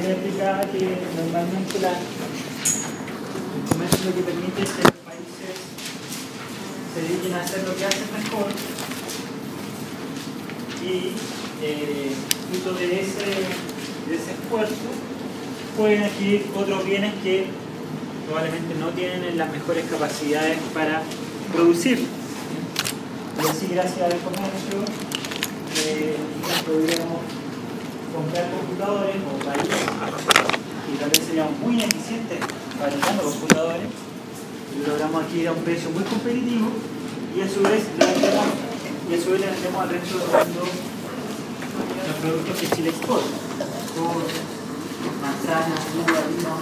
que le explicaba que normalmente el comercio lo que permite es que los países se dediquen a hacer lo que hacen mejor y fruto de ese esfuerzo pueden adquirir otros bienes que probablemente no tienen las mejores capacidades para producir. Y así, gracias al comercio, podríamos comprar computadores o países y tal vez seríamos muy eficientes fabricando computadores y logramos adquirir a un precio muy competitivo y a su vez le vendemos al resto del mundo los productos que Chile exporta, como manzanas, uvas, vino,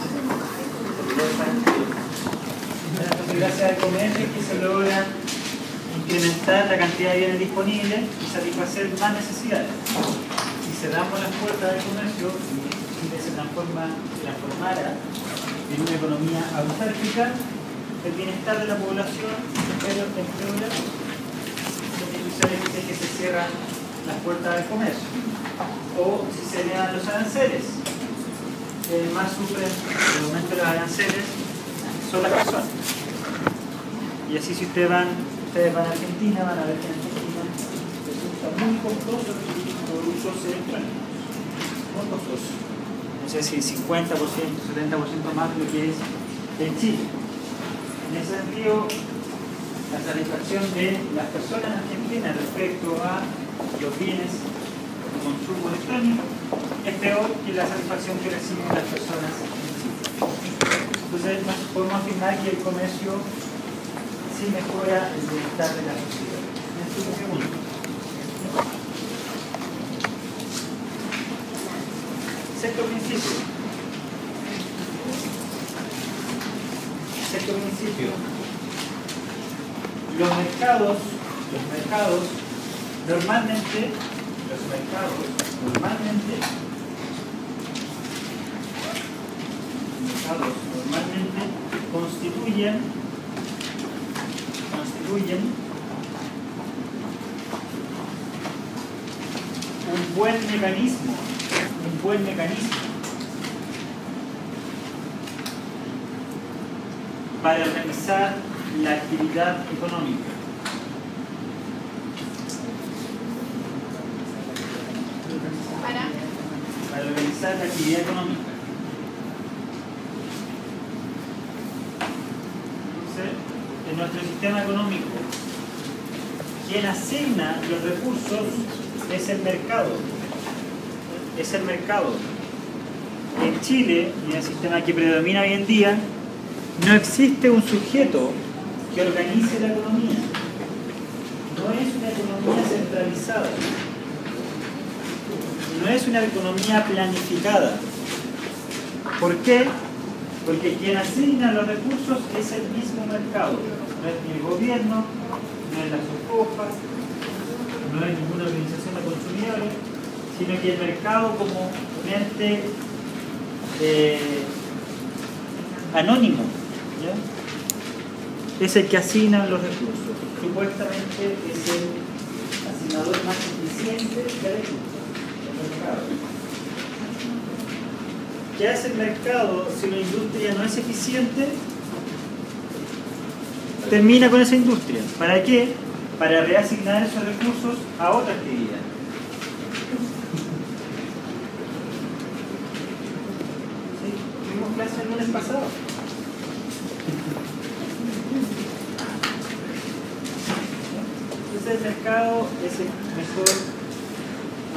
entonces gracias al comercio que se logra incrementar la cantidad de bienes disponibles y satisfacer más necesidades. Si cerramos las puertas del comercio y Chile se transformara en una economía autárquica, el bienestar de la población empeora, lo que sucede es que se cierran las puertas del comercio. O si se elevan los aranceles, más sufren el aumento de los aranceles son las personas. Y así si ustedes van a Argentina, van a ver que en Argentina resulta muy costoso adquirir productos electrónicos. Muy costoso. No sé si 50%, 70% más de lo que es en Chile. En ese sentido, la satisfacción de las personas argentinas respecto a los bienes de consumo electrónico es peor que la satisfacción que reciben las personas en Chile. Entonces, podemos afirmar que el comercio sí mejora el bienestar de la sociedad. Esto es lo segundo. Sexto principio. Los mercados normalmente constituyen un buen mecanismo para organizar la actividad económica. Para organizar la actividad económica. Entonces, en nuestro sistema económico, quien asigna los recursos es el mercado. En Chile, y en el sistema que predomina hoy en día, no existe un sujeto que organice la economía. No es una economía centralizada. No es una economía planificada. ¿Por qué? Porque quien asigna los recursos es el mismo mercado. No es ni el gobierno, no es la SOFOPA, no es ninguna organización de consumidores, sino que el mercado como un ente anónimo, ¿ya? Es el que asigna los recursos. Supuestamente es el asignador más eficiente de recursos, el mercado. ¿Qué hace el mercado si la industria no es eficiente? Termina con esa industria. ¿Para qué? Para reasignar esos recursos a otra actividad. ¿Sí? Tuvimos clase el lunes pasado. Entonces el mercado es el mejor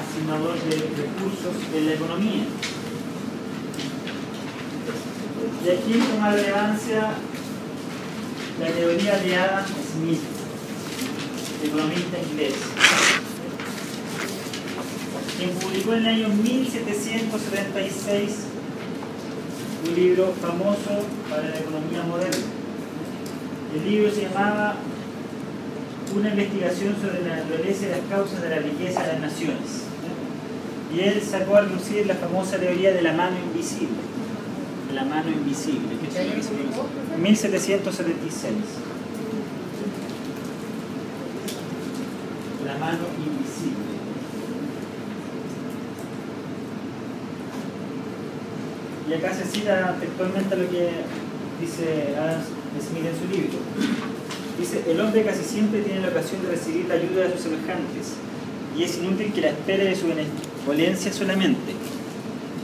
asignador de recursos en la economía. Y aquí toma relevancia la teoría de Adam Smith, economista inglés, quien publicó en el año 1776 un libro famoso para la economía moderna. El libro se llamaba Una investigación sobre la naturaleza y las causas de la riqueza de las naciones. Y él sacó a relucir la famosa teoría de la mano invisible. La mano invisible. ¿Qué año se publicó? 1776. La mano invisible. Y acá se cita textualmente lo que dice Adam Smith en su libro. Dice, el hombre casi siempre tiene la ocasión de recibir la ayuda de sus semejantes, y es inútil que la espere de su benevolencia solamente.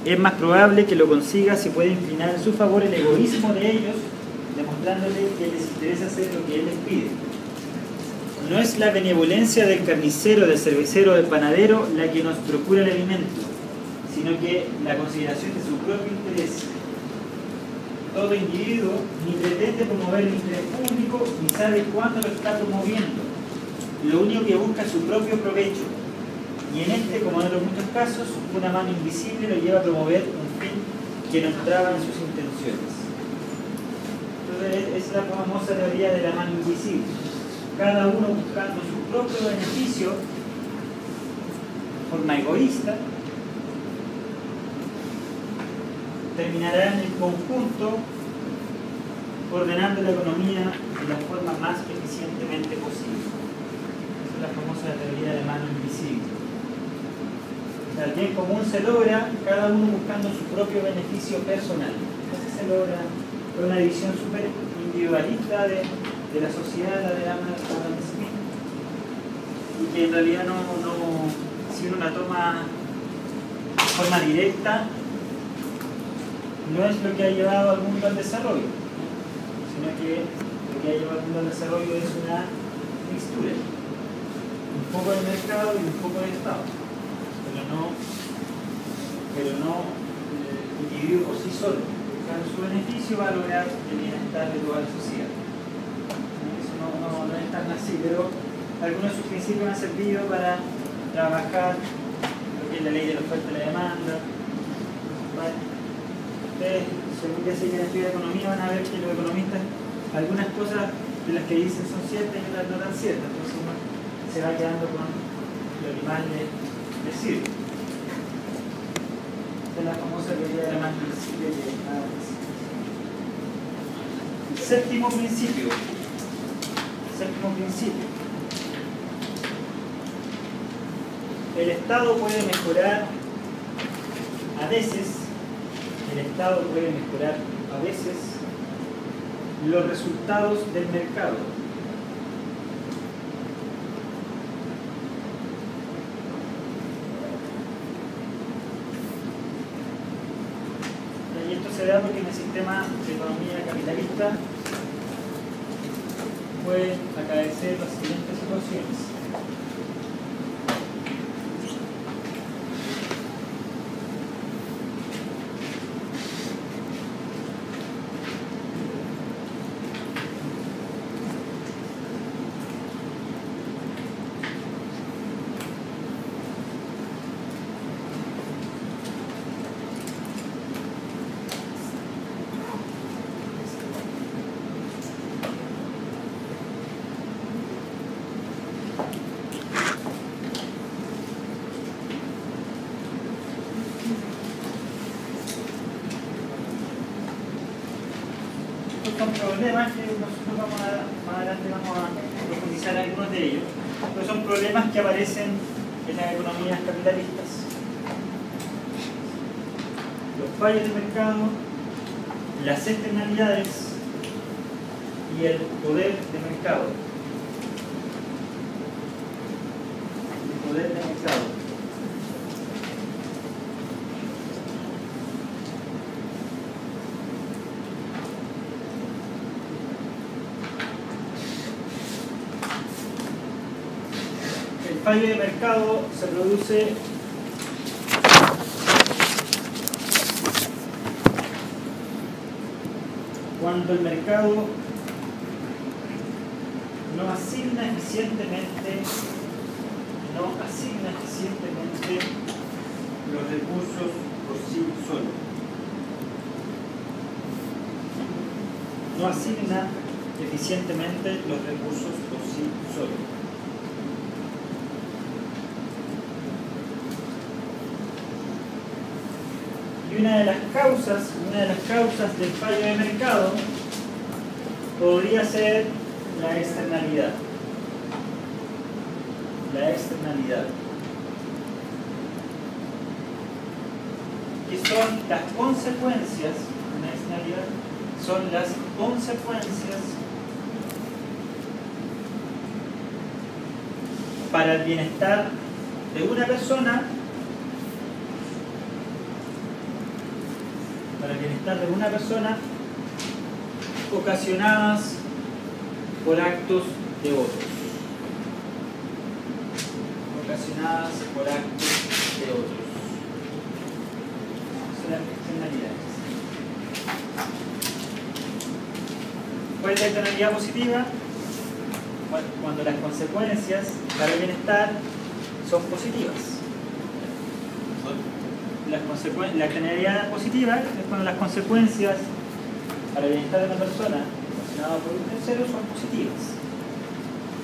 Es más probable que lo consiga si puede inclinar en su favor el egoísmo de ellos, demostrándole que les interesa hacer lo que él les pide. No es la benevolencia del carnicero, del cervecero, del panadero la que nos procura el alimento, sino que la consideración de su propio interés. Todo individuo ni pretende promover el interés público ni sabe cuándo lo está promoviendo. Lo único que busca es su propio provecho. Y en este, como en otros muchos casos, una mano invisible lo lleva a promover un fin que no entraba en sus intenciones. Entonces, es la famosa teoría de la mano invisible. Cada uno buscando su propio beneficio de forma egoísta, terminará en el conjunto ordenando la economía de la forma más eficientemente posible. Esa es la famosa teoría de mano invisible. O sea, el bien común se logra cada uno buscando su propio beneficio personal. Así se logra una división súper individualista de la sociedad, la de Adam Smith, y que en realidad si uno la toma de forma directa, no es lo que ha llevado al mundo al desarrollo, sino que lo que ha llevado al mundo al desarrollo es una mixtura, un poco de mercado y un poco de Estado, pero no el individuo por sí solo. Buscando su beneficio va a lograr el bienestar de toda la sociedad. Eso no es tan así, pero algunos de sus principios han servido para trabajar lo que es la ley de la oferta y la demanda. ¿Vale? Ustedes, según ya siguen estudiando economía, van a ver que los economistas, algunas cosas de las que dicen son ciertas y otras no tan ciertas, entonces uno se va quedando con lo que más le sirve. Esta es la famosa teoría de la más invisible de Adam Smith. El séptimo principio. El Estado puede mejorar a veces los resultados del mercado. Y esto se da porque en el sistema de economía capitalista pueden acaecer las siguientes situaciones. Son problemas que nosotros más adelante vamos a profundizar algunos de ellos, pero son problemas que aparecen en las economías capitalistas. Los fallos de mercado, las externalidades y el poder de mercado. El poder de mercado. El fallo de mercado se produce cuando el mercado no asigna eficientemente los recursos por sí solo. No asigna eficientemente los recursos por sí solo. Y una de las causas del fallo de mercado podría ser la externalidad. ¿Qué son las consecuencias, una externalidad, son las consecuencias para el bienestar de una persona, ocasionadas por actos de otros. Ocasionadas por actos de otros. Son las externalidades. ¿Cuál es la externalidad positiva? Cuando las consecuencias para el bienestar son positivas. La externalidad positiva es cuando las consecuencias para el bienestar de una persona ocasionada por un tercero son positivas.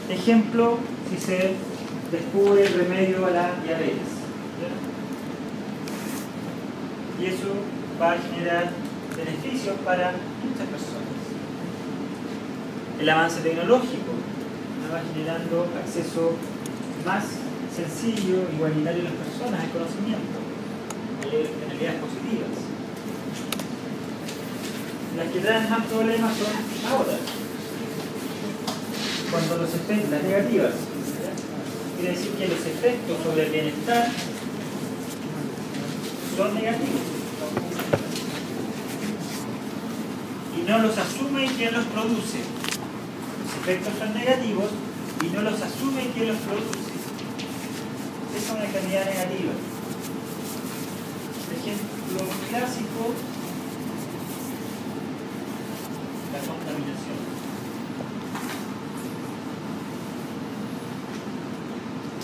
Ejemplo, si se descubre el remedio a la diabetes. Y eso va a generar beneficios para muchas personas. El avance tecnológico va generando acceso más sencillo, igualitario a las personas al conocimiento. Hay externalidades positivas. Las que traen más problemas son ahora. Cuando los efectos, las negativas, quiere decir que los efectos sobre el bienestar son negativos. Y no los asume quien los produce. Los efectos son negativos y no los asume quien los produce. Esa es una externalidad negativa. Ejemplo clásico, la contaminación.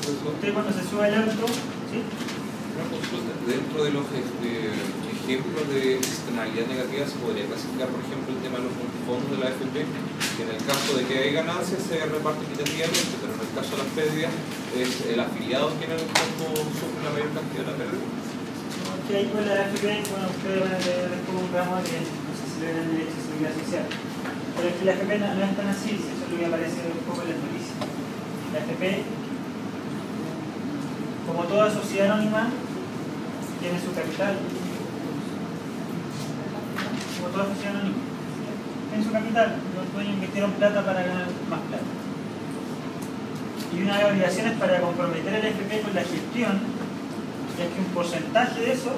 Usted cuando se sube al auto, ¿sí? Una consulta. Dentro de los ejemplos de externalidad negativa se podría clasificar, por ejemplo, el tema de los multifondos de la AFP, que en el caso de que hay ganancias se reparte equitativamente, pero en el caso de las pérdidas es el afiliado quien en el fondo sufre la mayor cantidad de la pérdida. Que ahí con la AFP, bueno, ustedes van a tener después un ramo de, no sé si le ven el derecho de seguridad social. Pero es que la AFP no es tan así, eso es lo que aparece un poco en las noticias. La AFP, como toda sociedad anónima, tiene su capital. Como toda sociedad anónima. Tiene su capital. Los dueños invirtieron plata para ganar más plata. Y una de las obligaciones para comprometer el AFP con la gestión es que un porcentaje de eso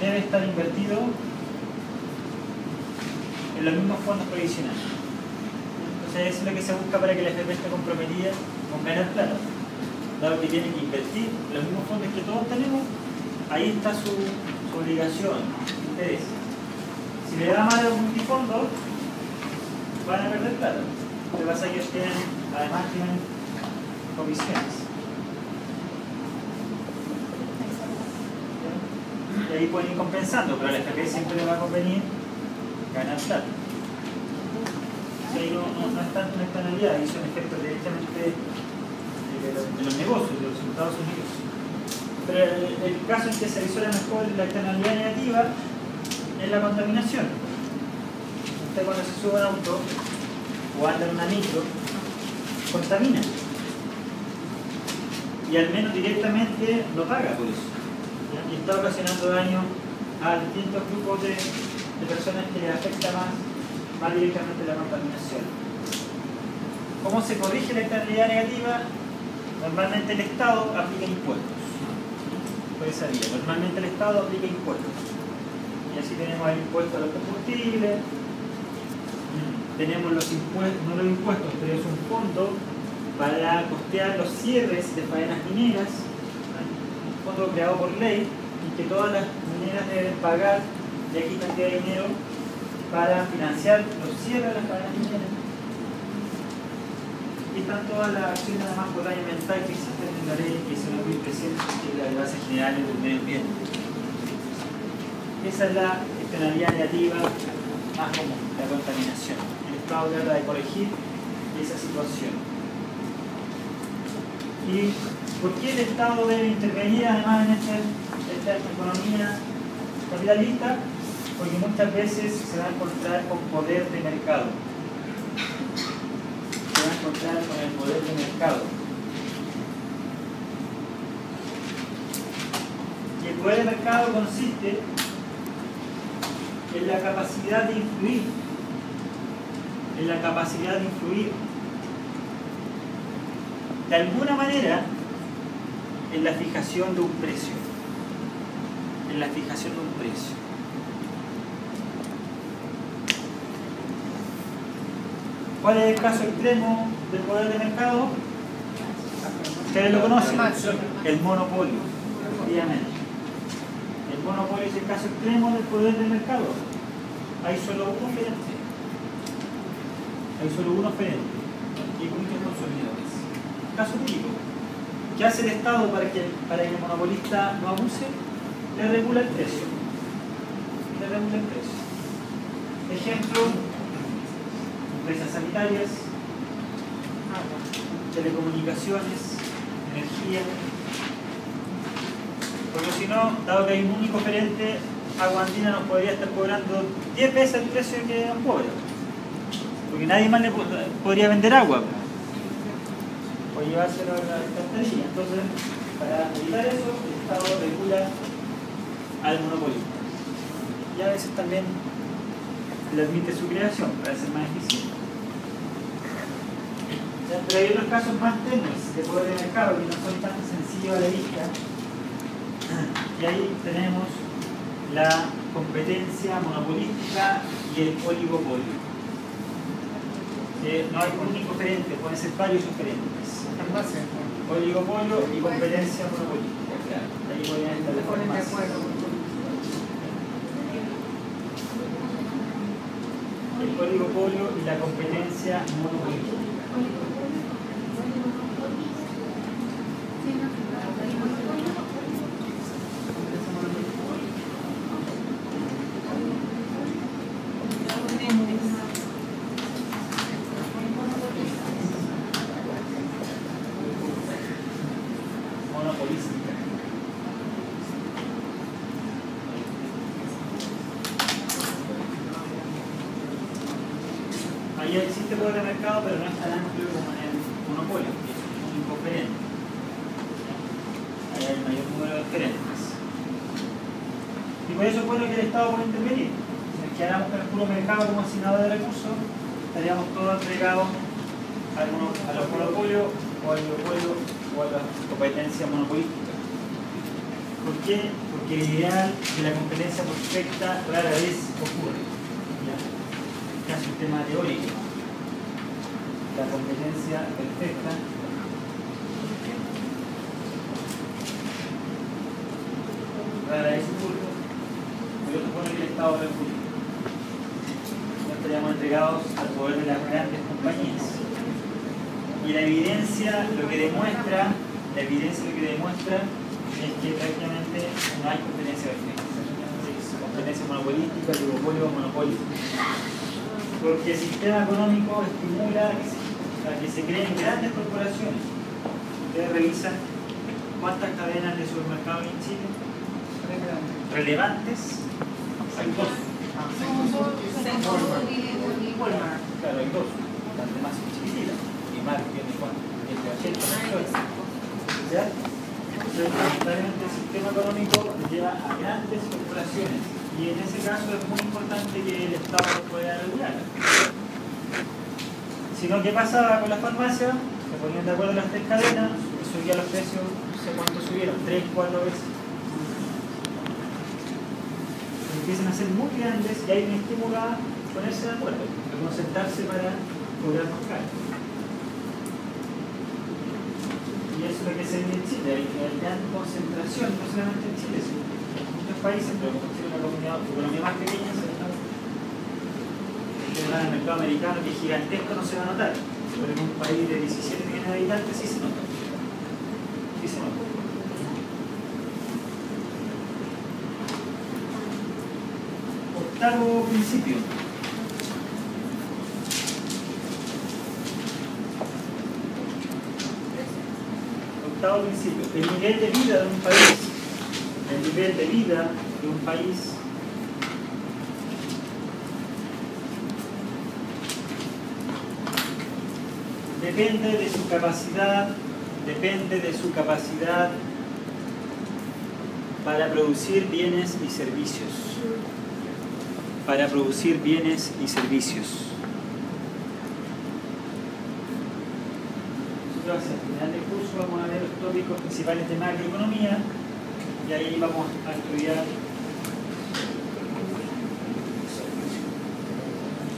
debe estar invertido en los mismos fondos previsionales. Entonces eso es lo que se busca para que la AFP esté comprometida con ganar plata. Dado que tienen que invertir en los mismos fondos que todos tenemos, ahí está su obligación, su interés. Si le da mal a los multifondos, van a perder plata. Lo que pasa es que ellos además tienen comisiones. Y ahí pueden ir compensando, pero a la AFP siempre le va a convenir ganar plata. O sea, ahí no es tanto una externalidad, ahí son efectos directamente de los negocios, de los resultados de sus negocios. Pero el caso en que se visualiza mejor la externalidad negativa es la contaminación. Usted cuando se sube a un auto o anda en una micro, contamina. Y al menos directamente no paga por eso. Y está ocasionando daño a distintos grupos de personas que les afecta más directamente la contaminación. ¿Cómo se corrige la externalidad negativa? Normalmente el Estado aplica impuestos. Por esa vía. Normalmente el Estado aplica impuestos. Y así tenemos el impuesto a los combustibles, tenemos los impuestos, no los impuestos, pero es un fondo para costear los cierres de faenas mineras, un fondo creado por ley y que todas las mineras deben pagar de aquí cantidad de dinero para financiar los cierres de las faenas mineras. Y están todas las acciones además por daño ambiental que existen en la ley que son muy presentes en las bases generales del medio ambiente. Esa es la externalidad negativa más común, la contaminación. El Estado trata de corregir esa situación. ¿Y por qué el Estado debe intervenir además en esta economía capitalista? Porque muchas veces se va a encontrar con poder de mercado. Se va a encontrar con el poder de mercado. Y el poder de mercado consiste en la capacidad de influir, de alguna manera en la fijación de un precio. ¿Cuál es el caso extremo del poder de mercado? ¿Ustedes lo conocen? El monopolio. Obviamente. El monopolio es el caso extremo del poder de mercado. Hay solo uno oferente. Y muchos consumidores. Caso típico. ¿Qué hace el Estado para que el monopolista no abuse? Le regula el precio. Ejemplo, empresas sanitarias, telecomunicaciones, energía. Porque si no, dado que hay un único oferente, Agua Andina nos podría estar cobrando 10 veces el precio que nos cobra. Porque nadie más le podría vender agua. O llevárselo a la alcantarilla. Entonces, para evitar eso, el Estado regula al monopolista. Y a veces también le admite su creación para ser más eficiente. Pero hay otros casos más tenues de poder de mercado que no son tan sencillos a la vista. Y ahí tenemos la competencia monopolística y el oligopolio. No hay un único oferente, pueden ser varios oferentes. Oligopolio y competencia monopolística. Ahí podrían estar las formas. El oligopolio y la competencia monopolística. Ahí existe poder de mercado, pero no es tan amplio como en el monopolio, que es un inconveniente. Ahí hay el mayor número de oferentes. Y por eso es bueno que el Estado pueda intervenir. Si nos quedáramos con el puro mercado como asignador de recursos, estaríamos todos entregados a los monopolios o al oligopolio o a la competencia monopolística. ¿Por qué? Porque el ideal de la competencia perfecta rara vez ocurre. Casi un tema teórico. La competencia perfecta rara vez ocurre. Pero supone que el Estado regula. No estaríamos entregados al poder de las grandes compañías. Y la evidencia lo que demuestra es que prácticamente no hay competencia perfecta. Competencia monopolística, oligopolio o monopolio. Porque el sistema económico estimula a que se creen grandes corporaciones. Ustedes revisan cuántas cadenas de supermercados hay en Chile. Relevantes. Hay dos. Walmart. Claro, hay dos. Las demás son chiquititas. Y más tiene entre 80 personas. ¿Ya? Entonces, lamentablemente el sistema económico lleva a grandes corporaciones. Y en ese caso es muy importante que el Estado lo pueda regular. Si no, ¿qué pasaba con las farmacias? Se ponían de acuerdo las tres cadenas y subían los precios, no sé cuánto subieron, 3, 4 veces. Empiezan a ser muy grandes y hay un estímulo a ponerse de acuerdo, a concentrarse para cobrar más caro. Y eso es lo que se ve en Chile, hay gran concentración, no solamente en Chile, sino en muchos países, pero como Chile es una economía más pequeña, el mercado americano, que es gigantesco, no se va a notar, pero en un país de 17 millones de habitantes sí se nota. Sí se nota. Octavo principio. Octavo principio. El nivel de vida de un país. El nivel de vida de un país depende de su capacidad para producir bienes y servicios. Para producir bienes y servicios. Nosotros al final del curso vamos a ver los tópicos principales de macroeconomía y ahí vamos a estudiar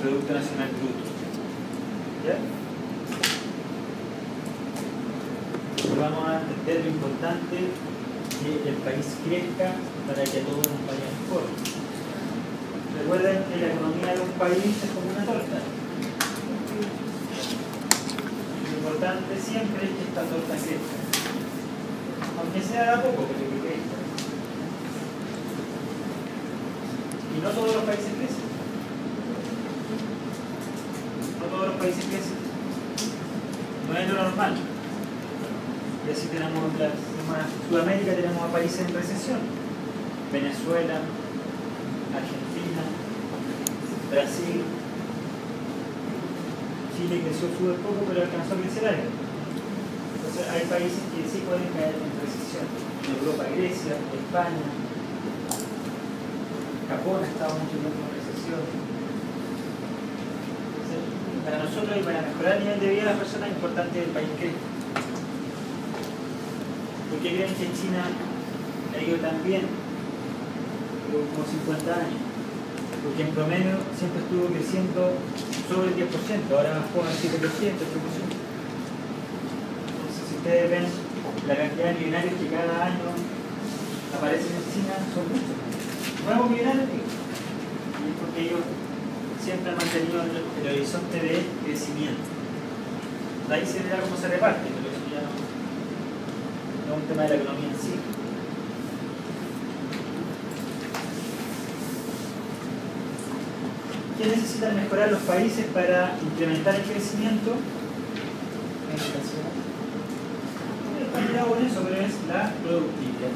Producto Nacional Bruto. ¿Ya? Vamos a entender lo importante que el país crezca para que a todos nos vaya mejor. Recuerden que la economía de un país es como una torta. Lo importante siempre es que esta torta crezca. Aunque sea de a poco, pero que crezca. Y no todos los países crecen. No todos los países crecen. No es lo normal. Y así tenemos Sudamérica, tenemos a países en recesión. Venezuela, Argentina, Brasil. Chile creció súper poco, pero alcanzó a crecer algo. Entonces hay países que sí pueden caer en recesión. En Europa, Grecia, España, Japón ha estado mucho tiempo en recesión. Entonces, para nosotros y para mejorar el nivel de vida de las personas es importante que el país crezca. ¿Por qué creen que China ha ido tan bien? Por como 50 años. Porque en promedio siempre estuvo creciendo sobre el 10%, ahora bajó al 7%, 8%. Entonces, si ustedes ven la cantidad de millonarios que cada año aparecen en China, son muchos. Nuevos millonarios, y es porque ellos siempre han mantenido el horizonte de crecimiento. De ahí se verá cómo se reparte, pero eso ya no es un tema de la economía en sí. ¿Qué necesitan mejorar los países para incrementar el crecimiento? Cuidado con eso, pero es la productividad.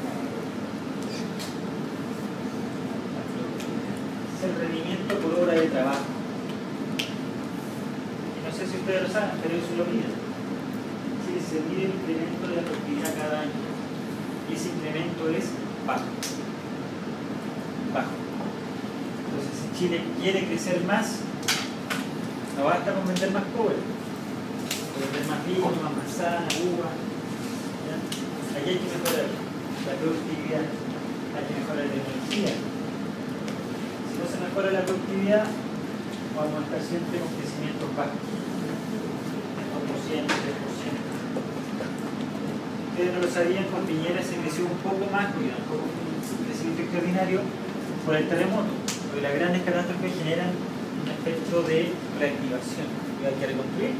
Es el rendimiento por hora de trabajo. Y no sé si ustedes lo saben, pero eso lo miden. Se mide el incremento de la productividad cada año. Y ese incremento es bajo. Bajo. Entonces, si Chile quiere crecer más, no basta con vender más cobre. Con vender más vino, más manzana, uva. ¿Ya? Aquí hay que mejorar la productividad. Hay que mejorar la energía. Si no se mejora la productividad, vamos a estar siempre con crecimientos bajos. 1%, 3%. Ustedes no lo sabían, con Piñera se creció un poco más, porque tampoco fue un crecimiento extraordinario, por el terremoto, porque las grandes catástrofes generan un efecto de reactivación que hay que reconstruir.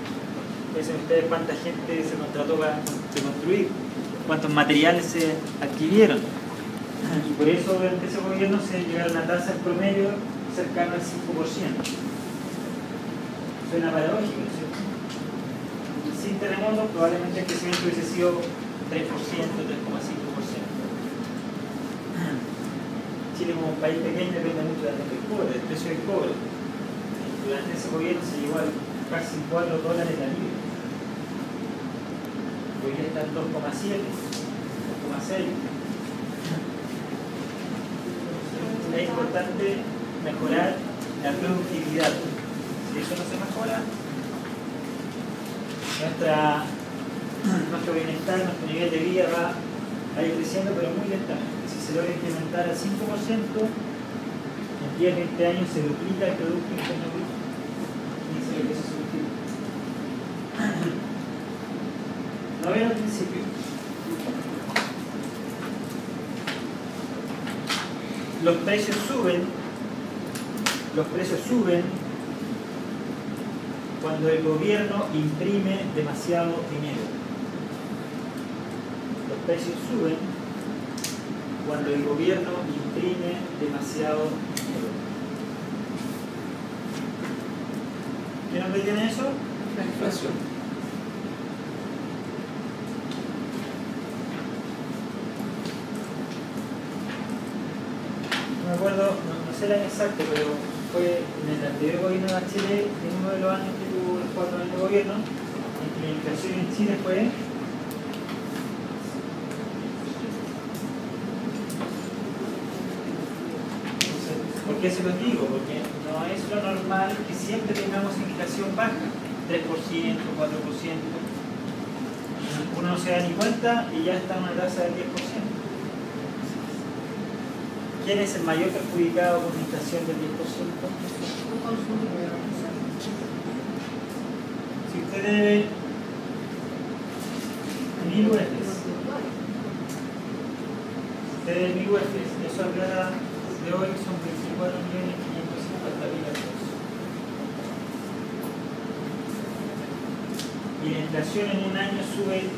Piensen ustedes cuánta gente se contrató para reconstruir, cuántos materiales se adquirieron, y por eso durante ese gobierno se llegaron a tasas en promedio cercano al 5%. Suena paradójico, ¿no es cierto? Sin terremotos probablemente el crecimiento hubiese sido 3%, 3,5%. Chile como un país pequeño depende mucho del cobre, del precio del cobre. Durante ese gobierno se llegó a casi $4 la libra. Hoy ya está en 2,7, 2,6. Es importante mejorar la productividad. Si eso no se mejora, nuestro bienestar, nuestro nivel de vida va a ir creciendo, pero muy lentamente. Si se logra incrementar al 5%, en 10-20 años se duplica el Producto Interno Bruto. Y se lo que se duplica. No veo al principio. Los precios suben cuando el gobierno imprime demasiado dinero. Los precios suben cuando el gobierno imprime demasiado dinero. ¿Qué nombre tiene eso? La inflación. No me acuerdo, no sé el año exacto, pero fue en el anterior gobierno de Chile, en uno de los años que tuvo los 4 años de gobierno, en que la inflación en Chile fue ¿Por qué se los digo? Porque no es lo normal que siempre tengamos inflación baja, 3%, 4%. Uno no se da ni cuenta y ya está en una tasa del 10%. ¿Quién es el mayor perjudicado con una inflación del 10%? Si usted debe 1000 UFs, usted debe 1000 UFs, eso a plata de hoy son 24.550.000 euros. Y la inflación en un año sube 10%,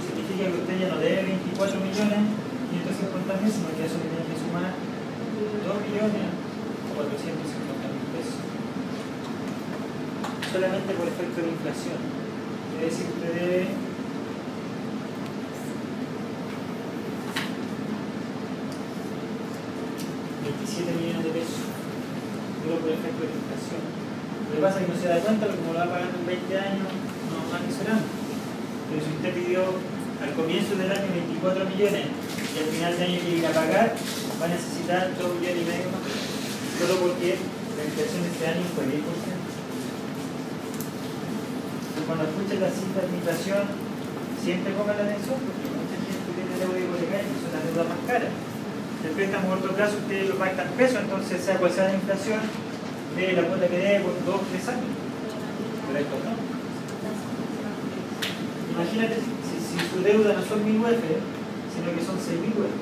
significa que usted ya no debe 24.550.000, sino que eso le tiene que sumar 2.450.000 pesos. Solamente por efecto de inflación. Es decir, usted debe 27 millones de pesos, solo por efecto de inflación. Lo que pasa es que no se da cuenta, porque como lo va pagando en 20 años, no va mencionando. Pero si usted pidió al comienzo del año 24 millones y al final de año quiere ir a pagar, va a necesitar 2,5 millones más, solo porque la inflación de este año fue 10%. Entonces, cuando escuchen las cifras de inflación, siempre pongan la atención, porque mucha gente tiene deuda hipotecaria, que son las deudas más caras. El préstamo a corto plazo ustedes lo pactan en pesos, entonces sea cual sea la inflación, debe la cuota que debe por 2 o 3 años. Pero esto no. Imagínate si su deuda no son 1000 UF, sino que son 6000 UF.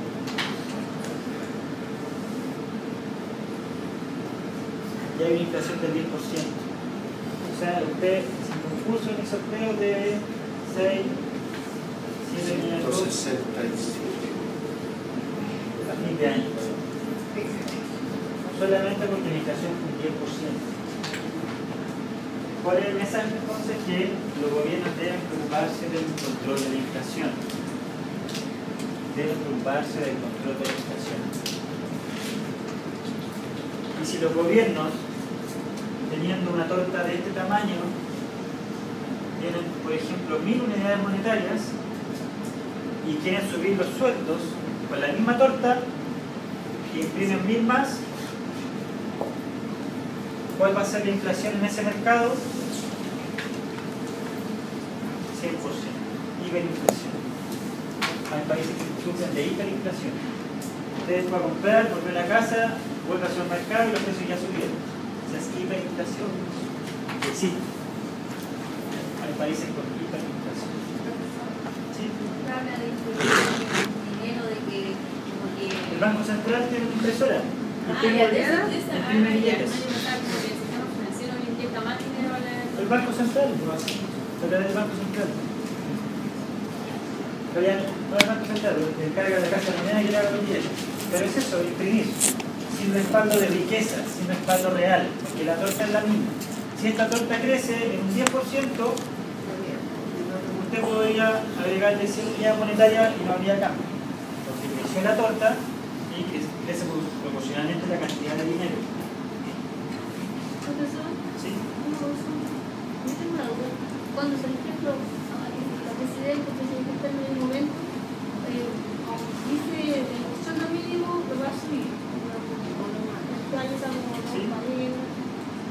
Y hay una inflación del 10%. O sea, usted, sin concurso ni sorteo, debe 6, 7 millones a fin de año. Solamente porque la inflación fue un 10%. ¿Cuál es el mensaje entonces? Que los gobiernos deben preocuparse del control de la inflación. Deben preocuparse del control de la inflación. Y si los gobiernos, teniendo una torta de este tamaño, tienen, por ejemplo, 1000 unidades monetarias y quieren subir los sueldos con la misma torta y imprimen 1000 más, ¿cuál va a ser la inflación en ese mercado? 100%. Hiperinflación. Hay países que sufren de hiperinflación. Ustedes van a comprar, volver a casa, vuelven al supermercado y los precios ya subieron. O sea, es hiperinflación. Sí. Hay países con hiperinflación. Sí. El Banco Central tiene una impresora. Imprime billetes. El Banco Central lo hace. A través del Banco Central. Pero ya no el Banco Central, el encarga de la Casa de Moneda que le haga los billetes. Pero es eso, imprimir. Sin respaldo de riqueza, sin respaldo real. Porque la torta es la misma. Si esta torta crece en un 10%, usted podría agregarle 100 unidades monetarias y no habría cambio. Porque creció la torta y crece proporcionalmente la cantidad de dinero. ¿Profesor? ¿Sí? Yo tengo una duda. Cuando, por ejemplo, la presidenta en el momento dice el sueldo mínimo lo va a subir.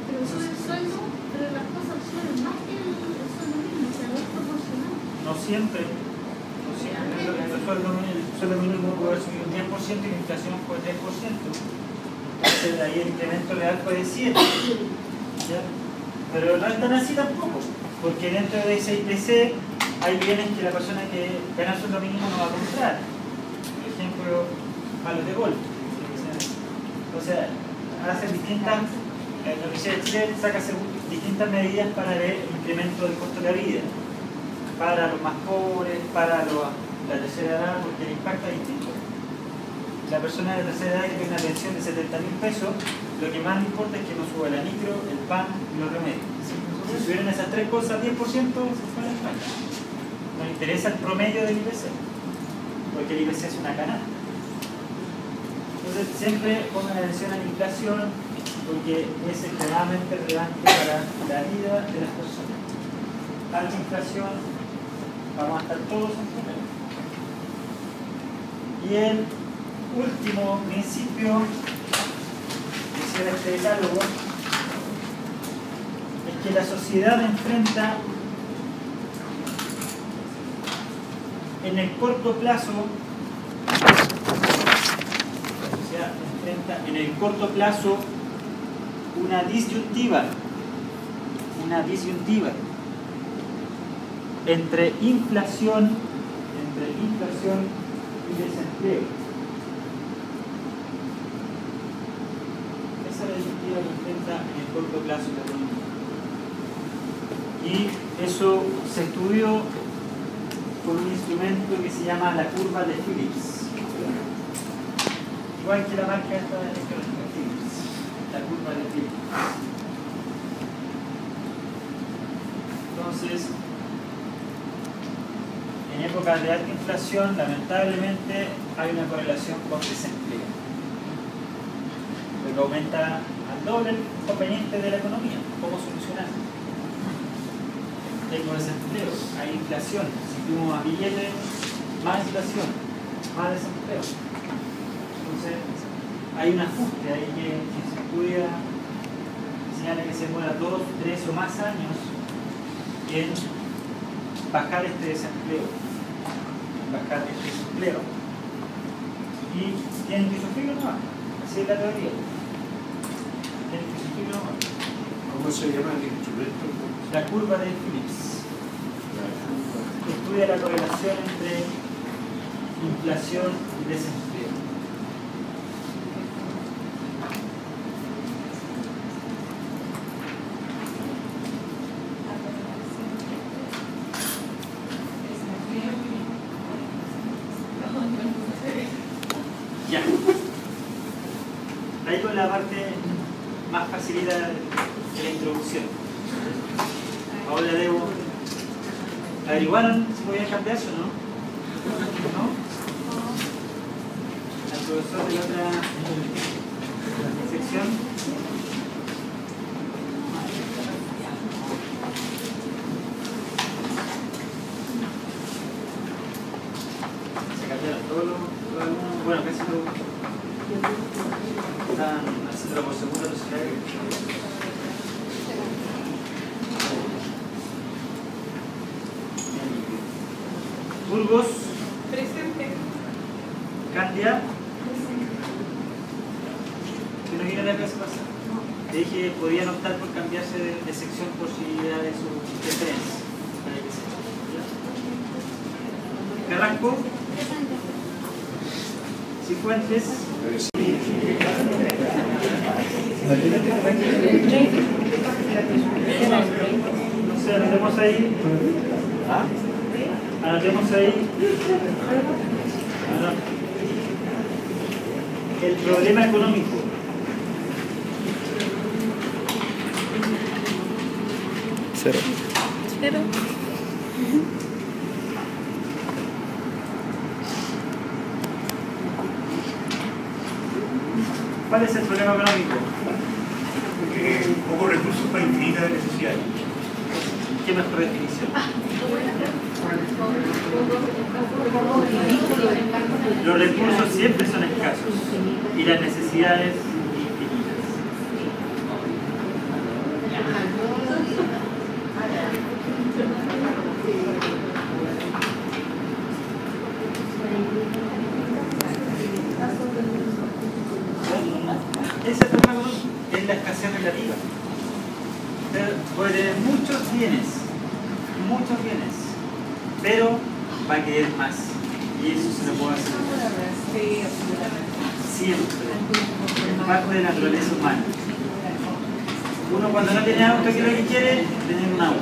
Pero sube el sueldo, pero las cosas suben más que el sueldo mínimo, o sea, no es proporcional. No siempre. El sueldo mínimo puede subir un 10% y la inflación fue 3%. Entonces ahí el incremento real fue de 7%. ¿Ya? Pero no es tan así tampoco, porque dentro de ese IPC hay bienes que la persona que gana el sueldo mínimo no va a comprar. Por ejemplo, palos de golf. O sea, hace distintas, la Universidad de Chile saca distintas medidas para el incremento del costo de la vida. Para los más pobres, para la tercera edad, porque el impacto es distinto. La persona de tercera edad que tiene una pensión de 70.000 pesos, lo que más le importa es que no suba la micro, el pan y los remedios. Si subieran esas tres cosas 10%, se fue el impacto. Nos interesa el promedio del IPC, porque el IPC es una canasta. Entonces siempre pongan atención a la inflación, porque es extremadamente relevante para la vida de las personas. Alta inflación, vamos a estar todos en problemas. Y el último principio que cierra este decálogo es que la sociedad enfrenta en el corto plazo, una disyuntiva entre inflación y desempleo. Esa es la disyuntiva que enfrenta en el corto plazo la economía. Y eso se estudió con un instrumento que se llama la curva de Phillips. Igual que la marca esta electrónica, Phillips. La curva de Phillips. Entonces, en épocas de alta inflación, lamentablemente, hay una correlación con desempleo. Lo que aumenta al doble el inconveniente de la economía. ¿Cómo solucionar? Tengo desempleo, hay inflación. Si tuvo más billetes, más inflación, más desempleo. Entonces, hay un ajuste ahí que se estudia, señala que se demora 2, 3 o más años en bajar este desempleo. Y tienen que sufrirlo nomás. Así es la teoría. Tienen que sufrirlo nomás. ¿Cómo se llama el instrumento? La curva de Phillips. Que estudia la correlación entre inflación y desempleo. Ya. Ahí con la parte más facilita de la introducción. Ahora debo... ¿Averiguaron si podían cambiarse o no? ¿No? Al profesor de la otra sección. Se cambiaron todos los alumnos. Bueno, casi todos. Están haciéndolo por segunda tercera. Burgos. Presente. Candia. ¿Que no viene a la clase pasada? Le dije que podían optar por cambiarse de sección por si era de su preferencia. Carrasco. Cifuentes. No sé, anotemos ahí. Anotemos ahí. El problema económico. Cero. ¿Cuál es el problema económico? Pocos recursos para infinitas necesidades. ¿Qué mejor definición? Los recursos siempre son escasos y las necesidades infinitas. Ese problema es la escasez relativa. Puede tener muchos bienes, pero va a querer más. Y eso se lo puede hacer siempre. Es parte de la naturaleza humana. Uno cuando no tiene auto, ¿qué es lo que quiere? Tener un auto.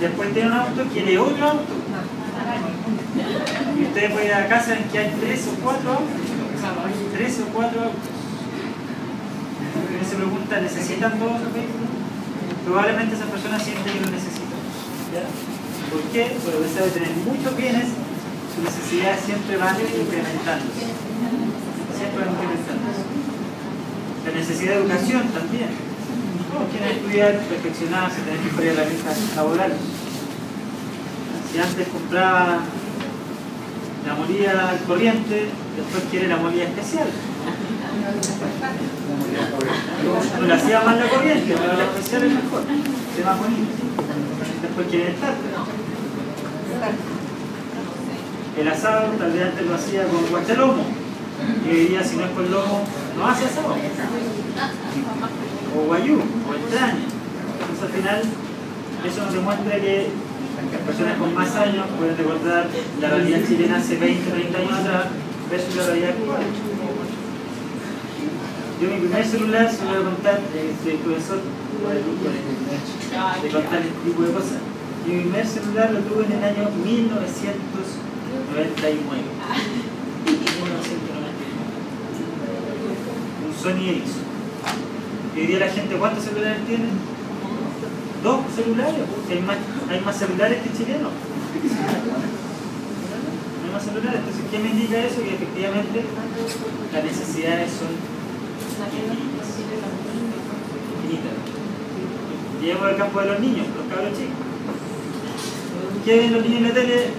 Después tiene un auto, quiere otro auto. Y ustedes pueden ir a la casa en que hay 3 o 4 autos. 3 o 4 autos. Uno se pregunta, ¿necesitan todos los vehículos? Probablemente esas personas sienten que lo necesitan. ¿Ya? ¿Por qué? Porque a pesar de tener muchos bienes, sus necesidades siempre van incrementándose. La necesidad de educación también. Todos quieren estudiar, perfeccionarse, tener que mejorar la vida laboral. Si antes compraba la molida corriente, después quiere la molida especial. No le hacía mal la corriente, pero la especial es mejor, es más bonito. Después quiere el tartar. El asado, tal vez antes lo hacía con guachalomo, y hoy día si no es con lomo, no hace asado. O guayú, o entraña. Entonces al final, eso nos demuestra que las personas con más años pueden recordar la realidad chilena hace 20, 30 años atrás versus la realidad actual. Yo mi primer celular, se lo voy a contar, soy profesor de contar este tipo de cosas. Mi primer celular lo tuve en el año 1999. Un Sony Ericsson. Y hoy día la gente, ¿cuántos celulares tiene? 2 celulares. Hay más celulares que chilenos. Hay más celulares. Entonces, ¿qué me indica eso? Que efectivamente las necesidades son infinitas. Llegamos al campo de los niños, los cabros chicos. ¿Qué ven los niños en la tele?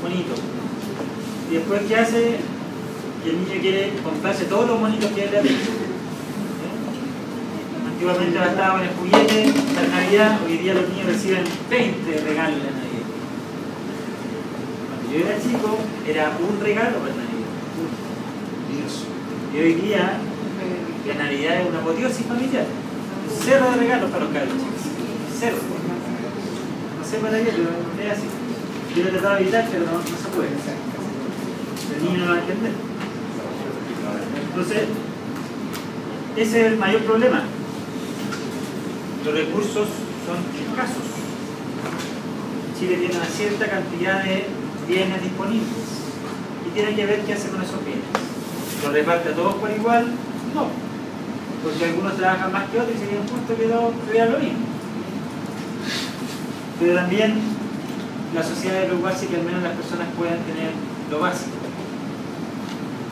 Bonito. Y después, ¿qué hace? Que el niño quiere comprarse todos los bonitos que hay en la tele. Antiguamente bastaba en el juguete, la Navidad, hoy día los niños reciben 20 regalos de Navidad. Cuando yo era chico, era un regalo para Navidad. Y hoy día, la Navidad es una apoteosis familiar. Cero de regalos para los cabros chicos. Cero. No sé para qué, pero es así. Yo lo he tratado de evitar, pero no se puede. El niño no lo va a entender. Entonces, ese es el mayor problema. Los recursos son escasos. Chile tiene una cierta cantidad de bienes disponibles y tiene que ver qué hace con esos bienes. ¿Los reparte a todos por igual? No, porque algunos trabajan más que otros y sería justo que todos tuvieran lo mismo. Pero también la sociedad debe preocuparse que al menos las personas puedan tener lo básico: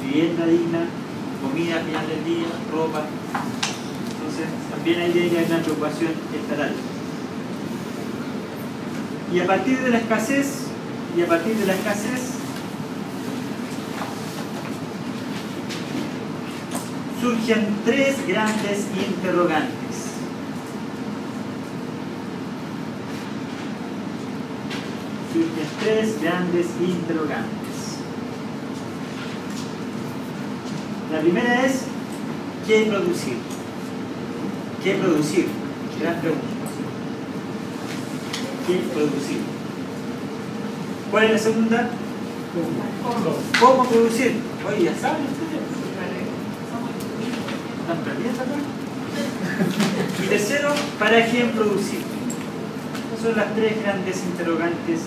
vivienda digna, comida al final del día, ropa. Entonces, también ahí tiene que haber una preocupación estatal. Y a partir de la escasez, surgen 3 grandes interrogantes. La primera es, ¿qué producir? ¿Qué producir? Gran pregunta. ¿Qué producir? ¿Cuál es la segunda? ¿Cómo producir? Oye, ya saben ustedes. ¿Están perdiendo acá? Y tercero, ¿para quién producir? Esas son las 3 grandes interrogantes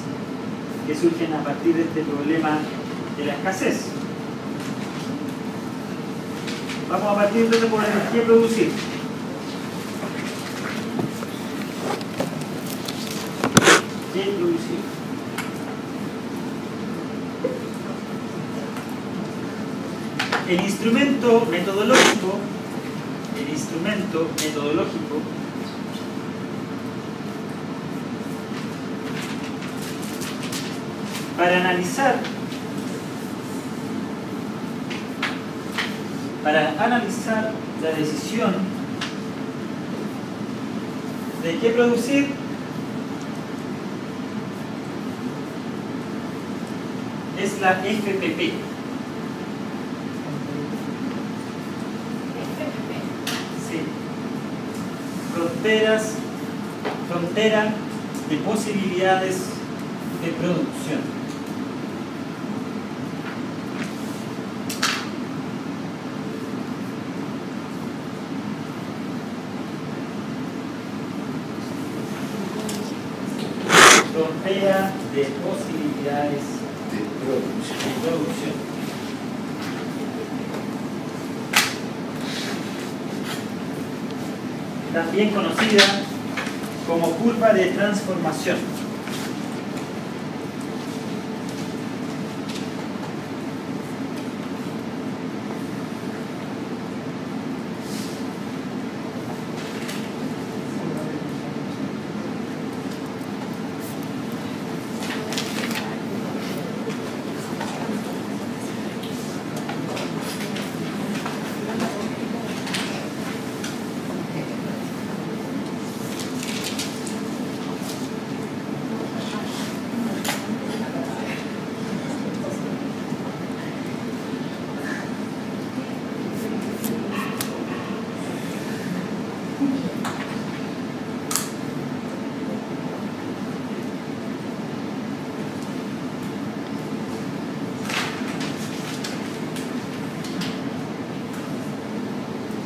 que surgen a partir de este problema de la escasez. Vamos a partir entonces por el qué producir. ¿Qué producir? El instrumento metodológico para analizar la decisión de qué producir es la FPP. Sí. Frontera de posibilidades de producción. Frontera de posibilidades de producción. También conocida como curva de transformación.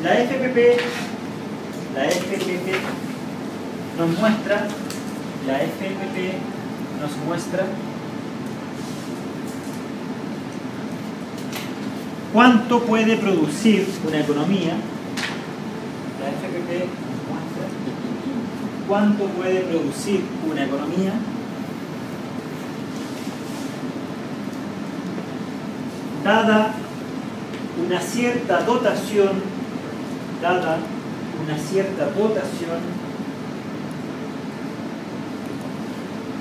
La FPP nos muestra cuánto puede producir una economía. La FPP nos muestra cuánto puede producir una economía dada una cierta dotación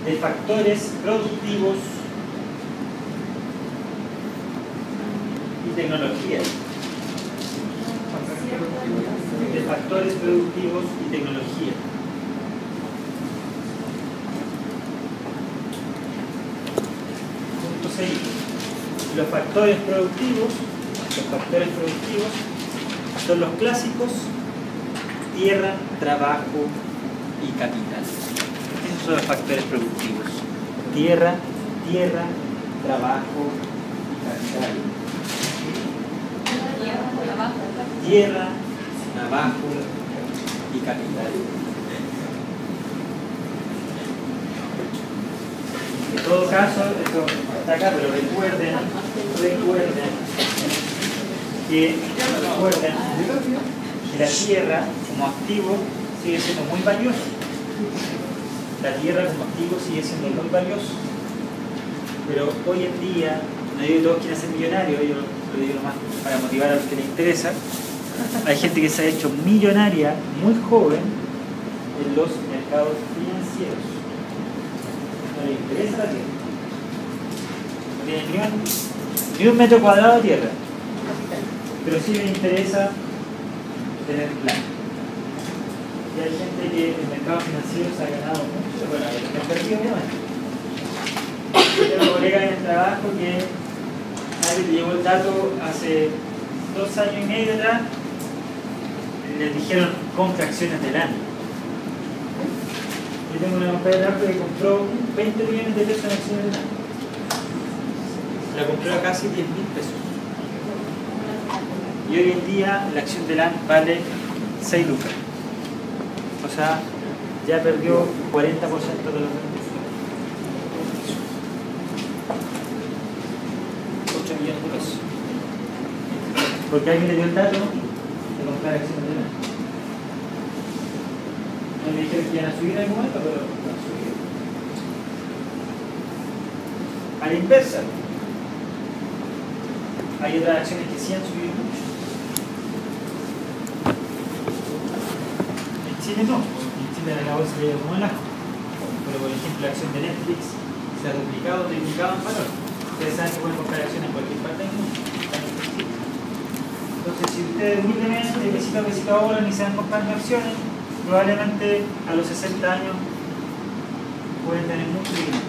de factores productivos y tecnología. De factores productivos y tecnología. Punto 6. Los factores productivos son los clásicos: tierra, trabajo y capital. Esos son los factores productivos: tierra, trabajo y capital. Tierra, trabajo y capital. En todo caso, esto está acá, pero recuerden que la tierra como activo sigue siendo muy valioso. La tierra como activo sigue siendo muy valioso. Pero hoy en día, no digo que todos quieren ser millonarios, yo lo digo nomás para motivar a los que les interesa. Hay gente que se ha hecho millonaria muy joven en los mercados financieros. No les interesa la tierra. No tienen ni un metro cuadrado de tierra. Pero sí les interesa tener plata. Y hay gente que en el mercado financiero se ha ganado mucho, bueno, hay gente perdido obviamente. Tengo un colega en el trabajo que nadie le llegó el dato hace 2 años y medio atrás. Les dijeron compra acciones del año. Yo tengo una compañera de trabajo que compró 20 millones de pesos en acciones del año. La compró a casi 10.000 pesos. Y hoy en día la acción del año vale 6 lucas. O sea, ya perdió 40% de los beneficios. 8 millones de pesos. Porque alguien le dio el dato de comprar acciones del año. No le dijeron que iban a subir en algún momento, pero van a subir. A la inversa, hay otras acciones que sí han subido mucho. En Chile no, en Chile la bolsa se lleva como el ajo. Pero por ejemplo la acción de Netflix se ha duplicado o triplicado en valor. Ustedes saben que pueden comprar acciones en cualquier parte del mundo. Entonces si ustedes humildemente, de besito a besito ahora, ni se van comprando acciones, probablemente a los 60 años pueden tener mucho dinero.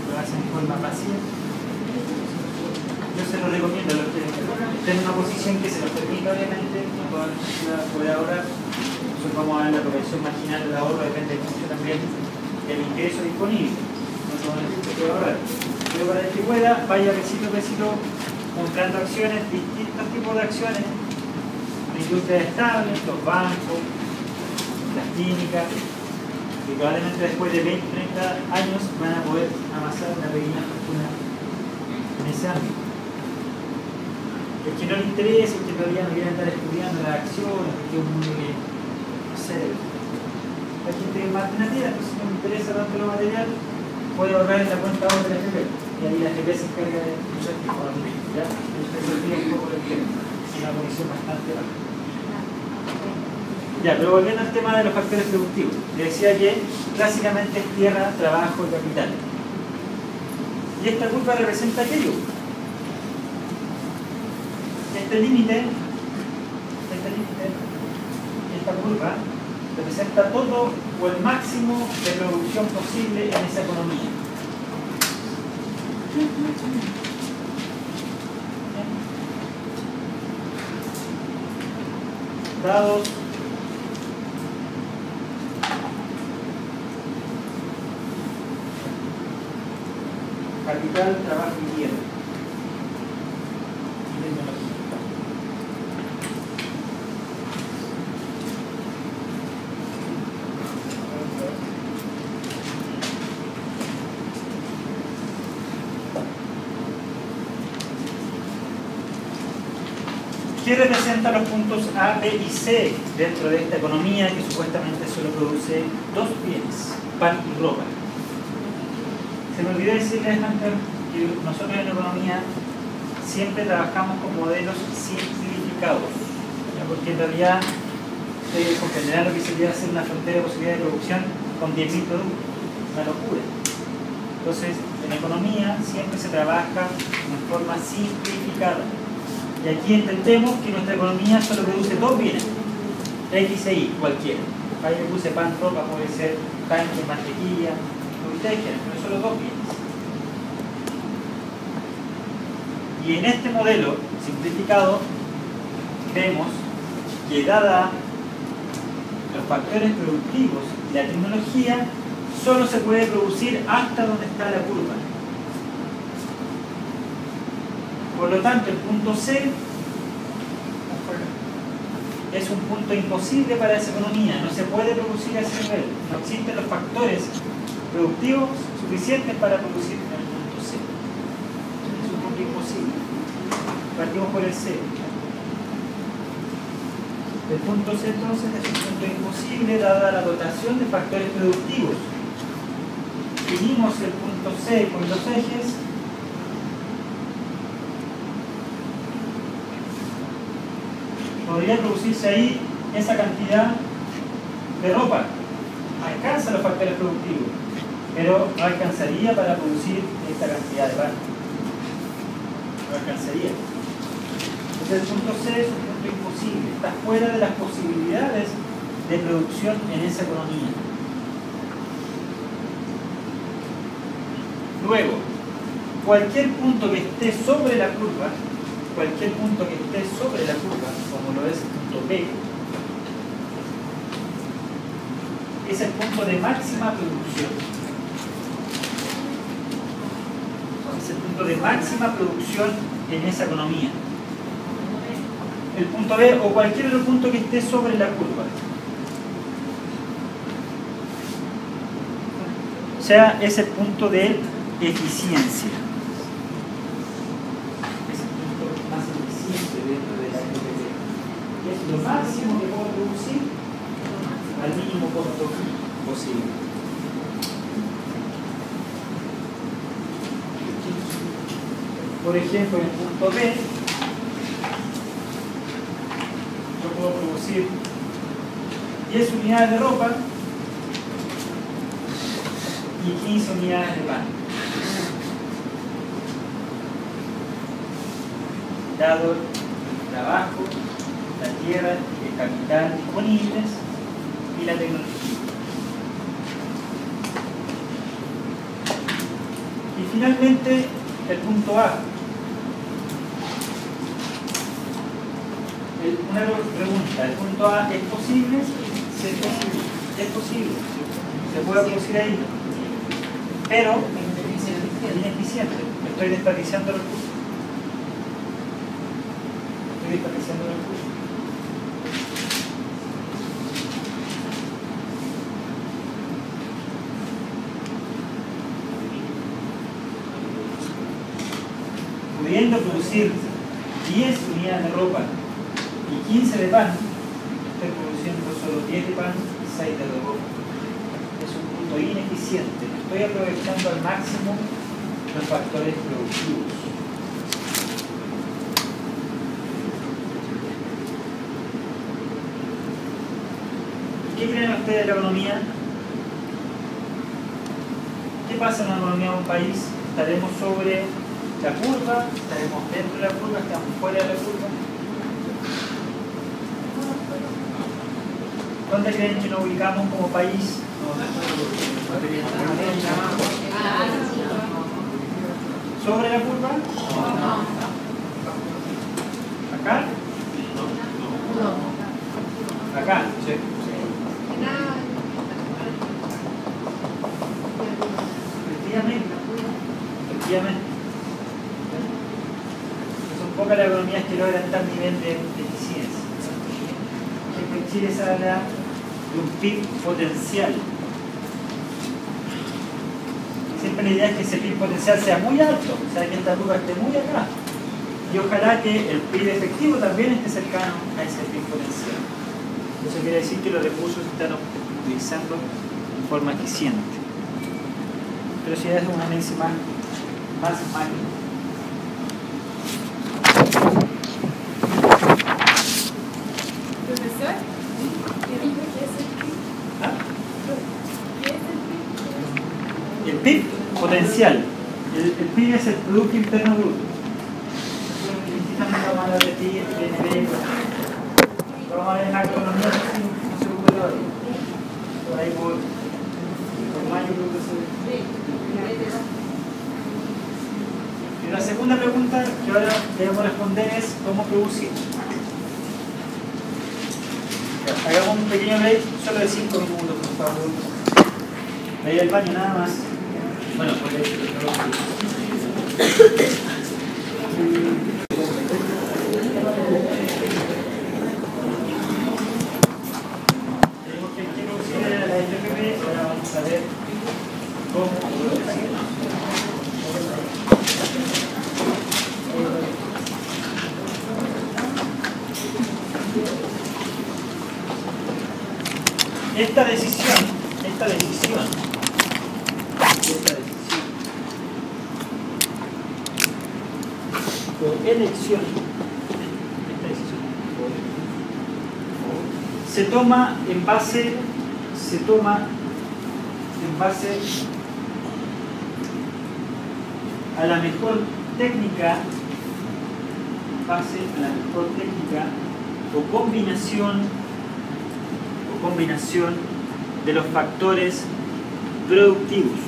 Lo hacen de forma pasiva. Yo se lo recomiendo a los que estén en una posición que se los permita, obviamente, no toda la sociedad puede ahorrar. Nosotros vamos a ver la proporción marginal del ahorro, depende mucho también del ingreso disponible. No todo el mundo puede ahorrar. Pero para el que pueda, vaya besito a besito comprando acciones, distintos tipos de acciones, industrias estables, los bancos, las clínicas, que probablemente después de 20, 30 años van a poder amasar una pequeña fortuna en ese ámbito. El que no le interesa, el que todavía no quiere estar estudiando las acciones, porque es un mundo que, no sé, hay gente que es más alternativa, entonces no le interesa tanto lo material, puede ahorrar en la cuenta ahora de la FP, y ahí la FP se encarga de muchos tipos de actividades, ¿ya? Entonces se olvida un poco del tema, es una comisión bastante baja. Ya, pero volviendo al tema de los factores productivos, le decía que clásicamente es tierra, trabajo y capital. Y esta curva representa aquello. Este límite, esta curva, representa todo o el máximo de producción posible en esa economía. Dados capital, trabajo y tierra. Y tecnología. ¿Qué representan los puntos A, B y C dentro de esta economía que supuestamente solo produce dos bienes, pan y ropa? Se me olvidó decirles antes que nosotros en economía siempre trabajamos con modelos simplificados, ¿ya? Porque en realidad ustedes comprenderán lo que sería hacer una frontera de posibilidad de producción con 10.000 productos, una locura. Entonces, en economía siempre se trabaja de forma simplificada. Y aquí entendemos que nuestra economía solo produce dos bienes, X e Y, cualquiera. Ahí le puse pan, ropa, puede ser tanque, mantequilla, lo que ustedes quieran, pero solo dos bienes. Y en este modelo simplificado vemos que dada los factores productivos y la tecnología, solo se puede producir hasta donde está la curva. Por lo tanto, el punto C es un punto imposible para esa economía. No se puede producir a ese nivel. No existen los factores productivos suficientes para producir en el punto C. Es un punto imposible. Partimos por el C. El punto C entonces es un punto imposible dada la dotación de factores productivos. Unimos el punto C con los ejes podría producirse ahí esa cantidad de ropa. Alcanza los factores productivos, pero no alcanzaría para producir esta cantidad de pan. No alcanzaría. Entonces el punto C es un punto imposible, está fuera de las posibilidades de producción en esa economía. Luego, cualquier punto que esté sobre la curva, como lo es el punto B, es el punto de máxima producción. Es el punto de máxima producción en esa economía. El punto B o cualquier otro punto que esté sobre la curva. O sea, es el punto de eficiencia. Es lo máximo que puedo producir al mínimo costo posible. Por ejemplo, en el punto B, yo puedo producir 10 unidades de ropa y 15 unidades de pan. Dado el trabajo, la tierra, el capital disponibles y la tecnología. Y finalmente, el punto A. Una pregunta, ¿el punto A es posible? Sí, es posible. Es posible. Se puede producir ahí. Pero es ineficiente. Estoy desperdiciando recursos. Desperdiciando recursos. Pudiendo producir 10 unidades de ropa y 15 de pan, estoy produciendo solo 10 de pan y 6 de ropa. Es un punto ineficiente. Estoy aprovechando al máximo los factores productivos. ¿Qué creen ustedes de la economía? ¿Qué pasa en una economía de un país? ¿Estaremos sobre la curva? ¿Estaremos dentro de la curva? ¿Estamos fuera de la curva? ¿Dónde creen que nos ubicamos como país? ¿Sobre la curva? ¿Acá? Acá, sí. Efectivamente. Son pocas las economías que logran tal nivel de eficiencia. En Chile se habla de un PIB potencial. Siempre la idea es que ese PIB potencial sea muy alto, o sea que esta curva esté muy acá. y ojalá que el PIB efectivo también esté cercano a ese PIB potencial. Eso quiere decir que los recursos se están utilizando en forma eficiente. Pero si es un análisis más macro. Profesor, ¿qué dijo que es el PIB? ¿Ah? ¿Qué es el PIB? El PIB potencial. El PIB es el Producto Interno Bruto. Vamos a hablar de PIB, PNB. Vamos a ver en la economía, no se ocupe todavía. Por ahí por mayo creo que se ve. Y la segunda pregunta que ahora debemos responder es ¿cómo producir? Hagamos un pequeño break, solo de 5 minutos, por favor. Para ir al baño nada más. Bueno, pues tenemos que producir la FPP, ahora vamos a ver cómo producir. Esta decisión o elección, se toma en base a la mejor técnica, o combinación de los factores productivos.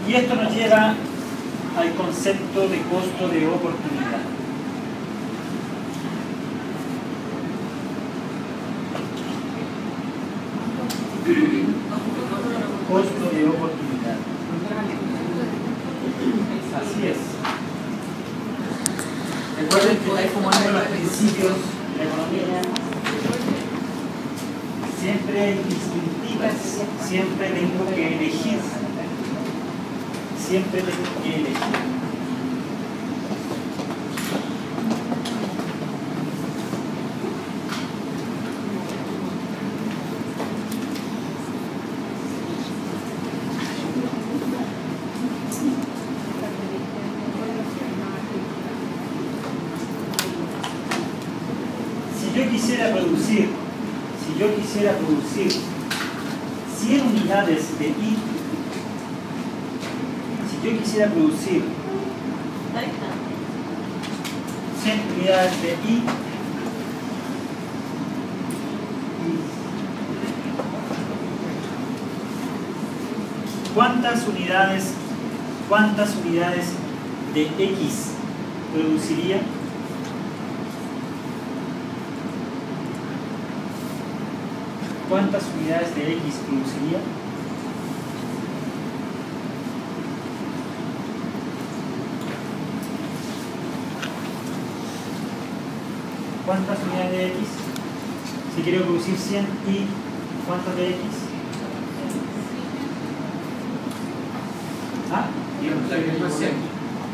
Y esto nos lleva al concepto de costo de oportunidad. Costo de oportunidad. Así es. Recuerden que hay como uno de los principios de la economía. Siempre hay distintivas, siempre tengo que elegir. Si yo quisiera producir 100 unidades de I, si yo quisiera producir 100 unidades de I, ¿cuántas unidades de X produciría? ¿Cuántas unidades de X produciría? ¿Cuántas unidades de X? Si quiero producir 100 y ¿cuántas de X? ¿Ah?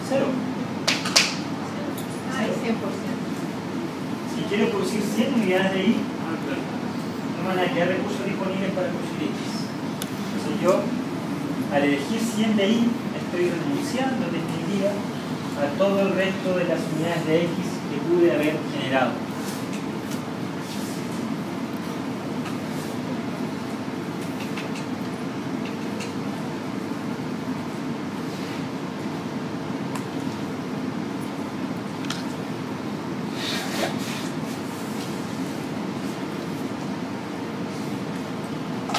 Cero. 100%. Si quiero producir 100 unidades de Y, no van a quedar recursos disponibles para producir X. Entonces yo, al elegir 100 de Y, estoy renunciando en definitiva a todo el resto de las unidades de X que pude haber generado.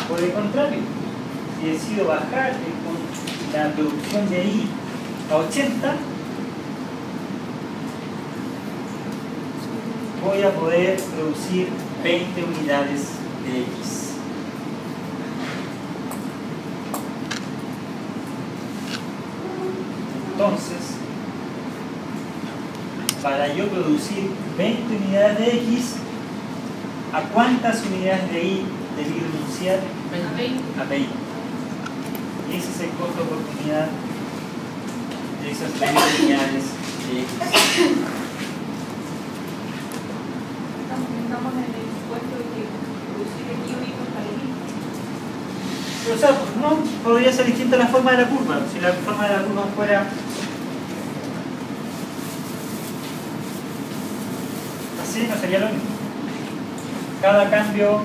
Por el contrario, si decido bajar la producción de I a 80, voy a poder producir 20 unidades de X. Entonces, para yo producir 20 unidades de X, ¿a cuántas unidades de Y debí renunciar? A 20. Y ese es el costo de oportunidad de esas 20 unidades de X. Estamos en el supuesto de que producir aquí un hijo está distinto. Pero, o sea, no podría ser distinta la forma de la curva. Si la forma de la curva fuera así, no sería lo mismo. Cada cambio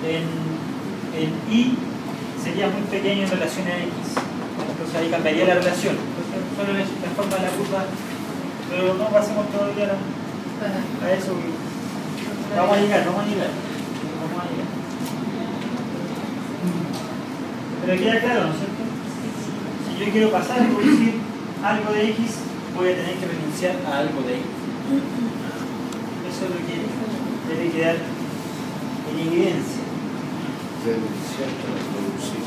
en Y sería muy pequeño en relación a X. Entonces ahí cambiaría la relación. Entonces, solo la forma de la curva, pero no pasemos todo el día a eso. Vamos a llegar. Pero queda claro, ¿no es cierto? Si yo quiero pasar y producir algo de X, voy a tener que renunciar a algo de Y. Eso es lo que debe quedar en evidencia. Renunciar para producir.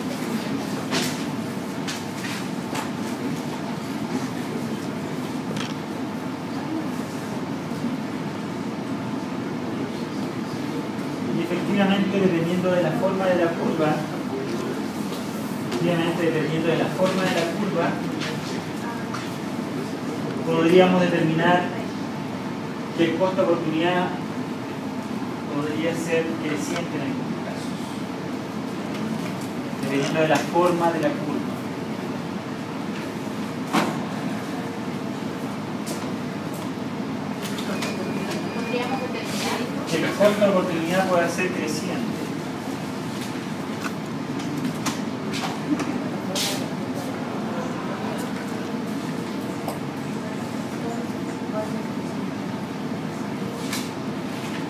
Y efectivamente, dependiendo de la forma de la curva, podríamos determinar que el costo de oportunidad podría ser creciente en algunos casos, dependiendo de la forma de la curva. Podríamos determinar Que el costo de oportunidad pueda ser creciente.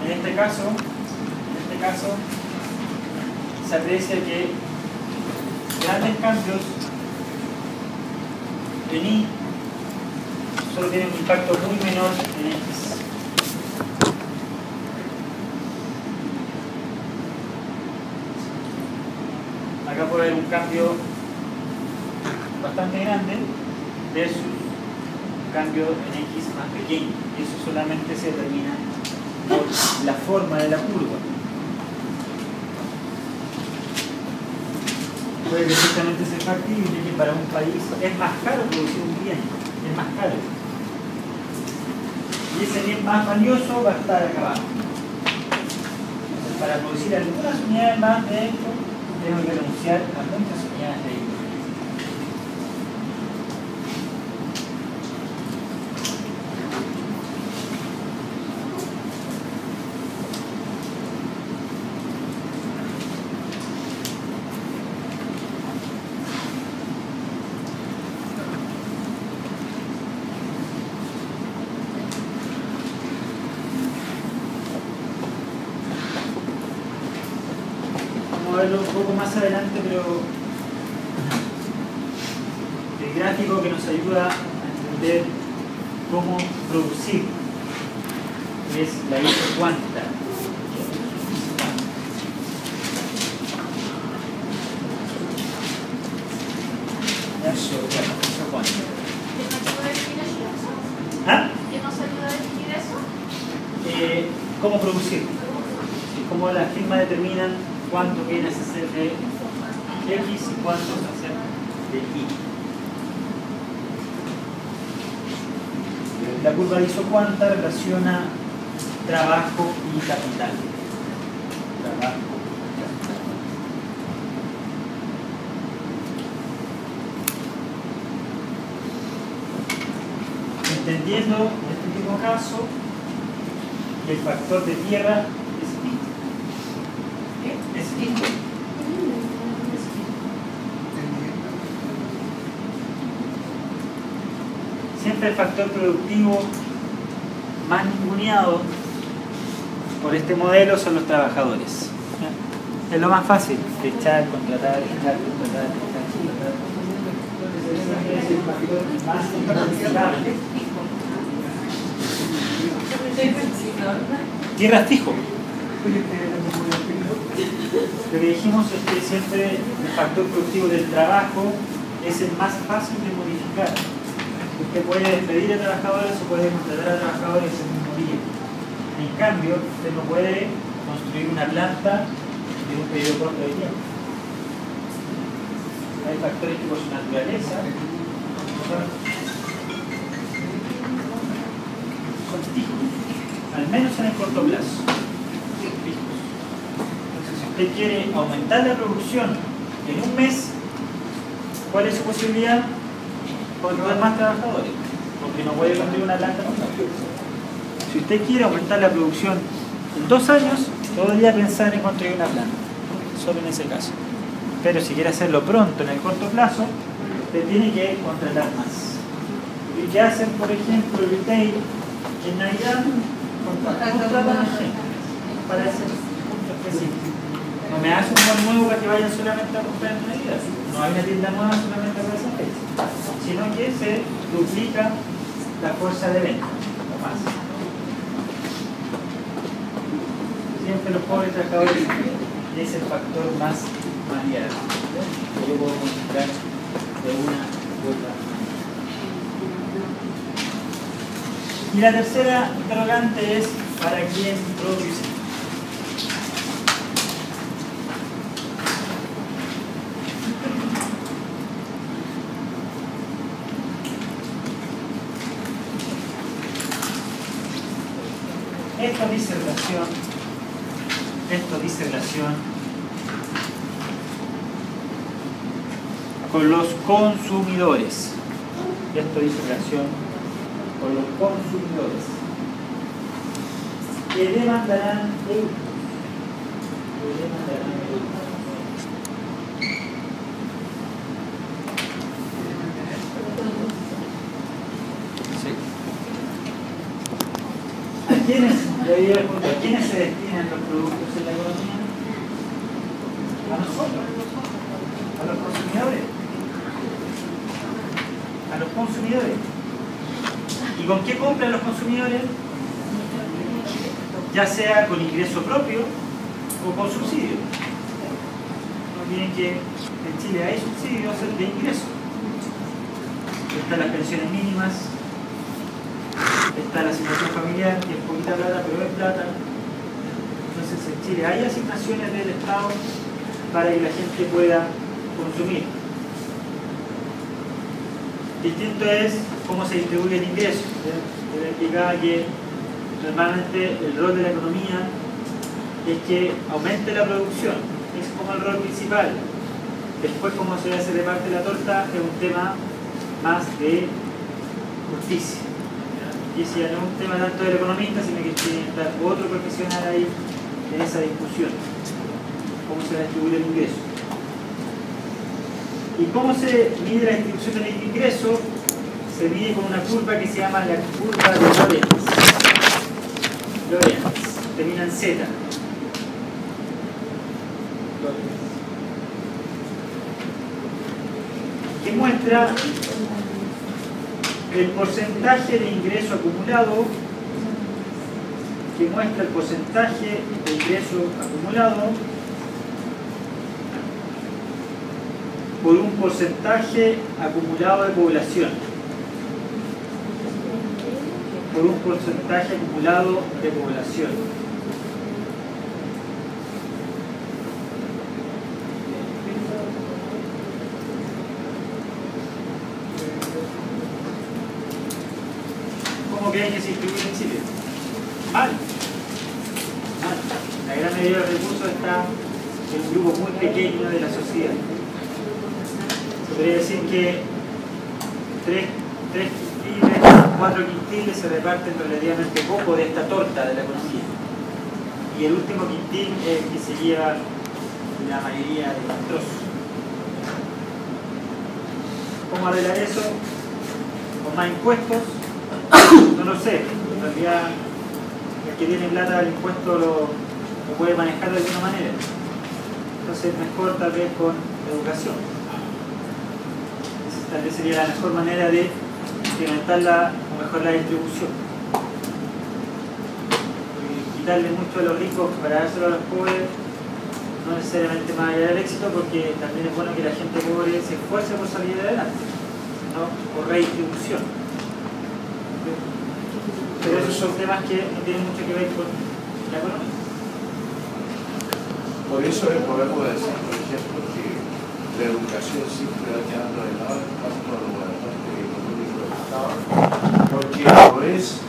En este caso se aprecia que grandes cambios en Y solo tienen un impacto muy menor en X. Acá puede haber un cambio bastante grande versus un cambio en X más pequeño, y eso solamente se determina por la forma de la curva. Puede perfectamente ser factible que para un país es más caro producir un bien, es más caro. Y ese bien más valioso va a estar acá abajo. Entonces, para producir algunas unidades más de esto, tengo que renunciar a muchas unidades de esto. Vamos a verlo un poco más adelante, pero el gráfico que nos ayuda a entender cómo producir es la isocuanta. Isocuanta. ¿Qué nos ayuda a definir eso? ¿Ah? ¿Qué nos ayuda a definir eso? ¿Cómo producir? Cómo las firmas determinan cuánto viene a ser de X y cuánto va a ser de Y. La curva de isocuanta relaciona trabajo y capital. Trabajo y capital. Entendiendo en este último caso que el factor de tierra es pi. Es pi. Siempre el factor productivo más ninguneado por este modelo son los trabajadores. Es lo más fácil, echar, contratar, echar, contratar, echar, contratar. Es el factor más impracticable. Tierra es fijo. Lo que dijimos es que siempre el factor productivo del trabajo es el más fácil de modificar. Claro. Usted puede despedir a trabajadores o puede contratar a trabajadores ese mismo día. En cambio, usted no puede construir una planta en un periodo corto de tiempo. Hay factores que por su naturaleza son fijos, al menos en el corto plazo. Fijos. Entonces, si usted quiere aumentar la producción en un mes, ¿cuál es su posibilidad? Contratar más trabajadores, porque no puede construir una planta nueva. Si usted quiere aumentar la producción en 2 años, podría pensar en construir una planta, solo en ese caso. Pero si quiere hacerlo pronto, en el corto plazo, usted tiene que contratar más. ¿Y qué hacen, por ejemplo, el retail? En Navidad contratan gente para ese punto específico. No me hace un buen nuevo para que vayan solamente a comprar en Navidad. No hay una tienda nueva solamente para esa fecha, sino que se duplica la fuerza de venta, o más. Siempre los pobres trabajadores es el factor más variable que yo puedo mostrar de una u otra manera. Y la tercera interrogante es: ¿para quién produce? Esto dice relación con los consumidores. Esto dice relación con los consumidores que demandarán productos. ¿A quiénes se destinan los productos en la economía? A nosotros, a los consumidores. A los consumidores. ¿Y con qué compran los consumidores? Ya sea con ingreso propio o con subsidio. No olviden que en Chile hay subsidios de ingreso. Están las pensiones mínimas, está la asignación familiar, que es poquita plata, pero es plata. Entonces en Chile hay asignaciones del Estado para que la gente pueda consumir. Distinto es cómo se distribuye el ingreso. Yo explicaba que normalmente el rol de la economía es que aumente la producción, es como el rol principal. Después cómo se reparte la torta es un tema más de justicia. Y si no es un tema tanto del economista, sino que tiene que estar otro profesional ahí en esa discusión. Cómo se distribuye el ingreso. ¿Y cómo se mide la distribución del ingreso? Se mide con una curva que se llama la curva de Lorenz. Lorenz, termina en Z. Que muestra el porcentaje de ingreso acumulado, por un porcentaje acumulado de población. ¿Cómo creen que se distribuye en Chile? Mal. La gran mayoría de los recursos está en un grupo muy pequeño de la sociedad. Se podría decir que 3 quintiles, 4 quintiles se reparten relativamente poco de esta torta de la economía. Y el último quintil es el que se lleva la mayoría de los trozos. ¿Cómo arreglar eso? ¿Con más impuestos? No lo sé. En realidad, el que tiene plata el impuesto lo puede manejar de alguna manera. Entonces, mejor tal vez con educación. Esa tal vez sería la mejor manera de incrementar o mejorar la distribución. Quitarle mucho a los ricos para dárselo a los pobres no necesariamente más allá del éxito, porque también es bueno que la gente pobre se esfuerce por salir adelante. ¿no? O redistribución. Pero esos son temas que no tienen mucho que ver con la economía. Por eso podemos decir, por ejemplo, que la educación siempre va quedando de lado en cuanto a los aportes económicos del Estado, porque no es,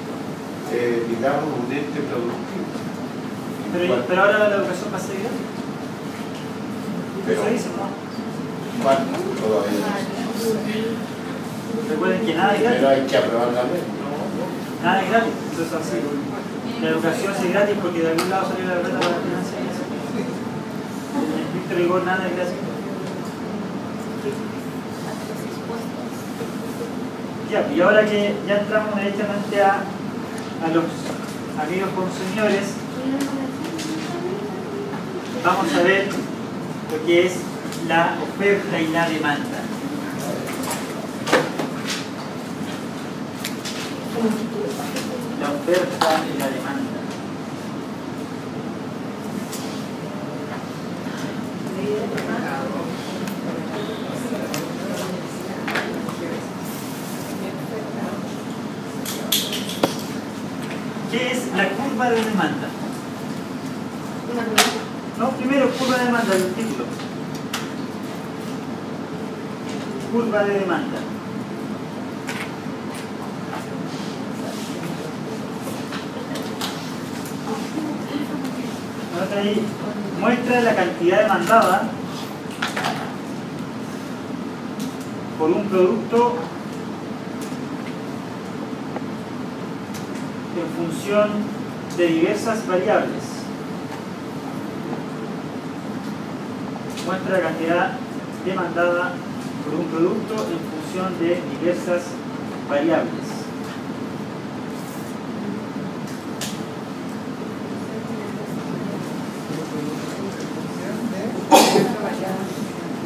digamos, un ente productivo. Pero ahora la educación va a ser gratis. Pero, Eso dice, ¿no? ¿cuánto? Todavía. Recuerden que nada es gratis. Pero hay que aprobar la ley. Nada es gratis. Eso es así. La educación es gratis porque de algún lado salió la plata para financiar eso. En estricto rigor, nada es gratis. Ya, y ahora que ya entramos directamente a los amigos consumidores, vamos a ver lo que es la oferta y la demanda. La oferta y la demanda. ¿Qué es la curva de demanda? No, primero, curva de demanda, el título. Curva de demanda. Nota ahí, muestra la cantidad demandada por un producto en función de diversas variables. Muestra la cantidad demandada por un producto en función de diversas variables.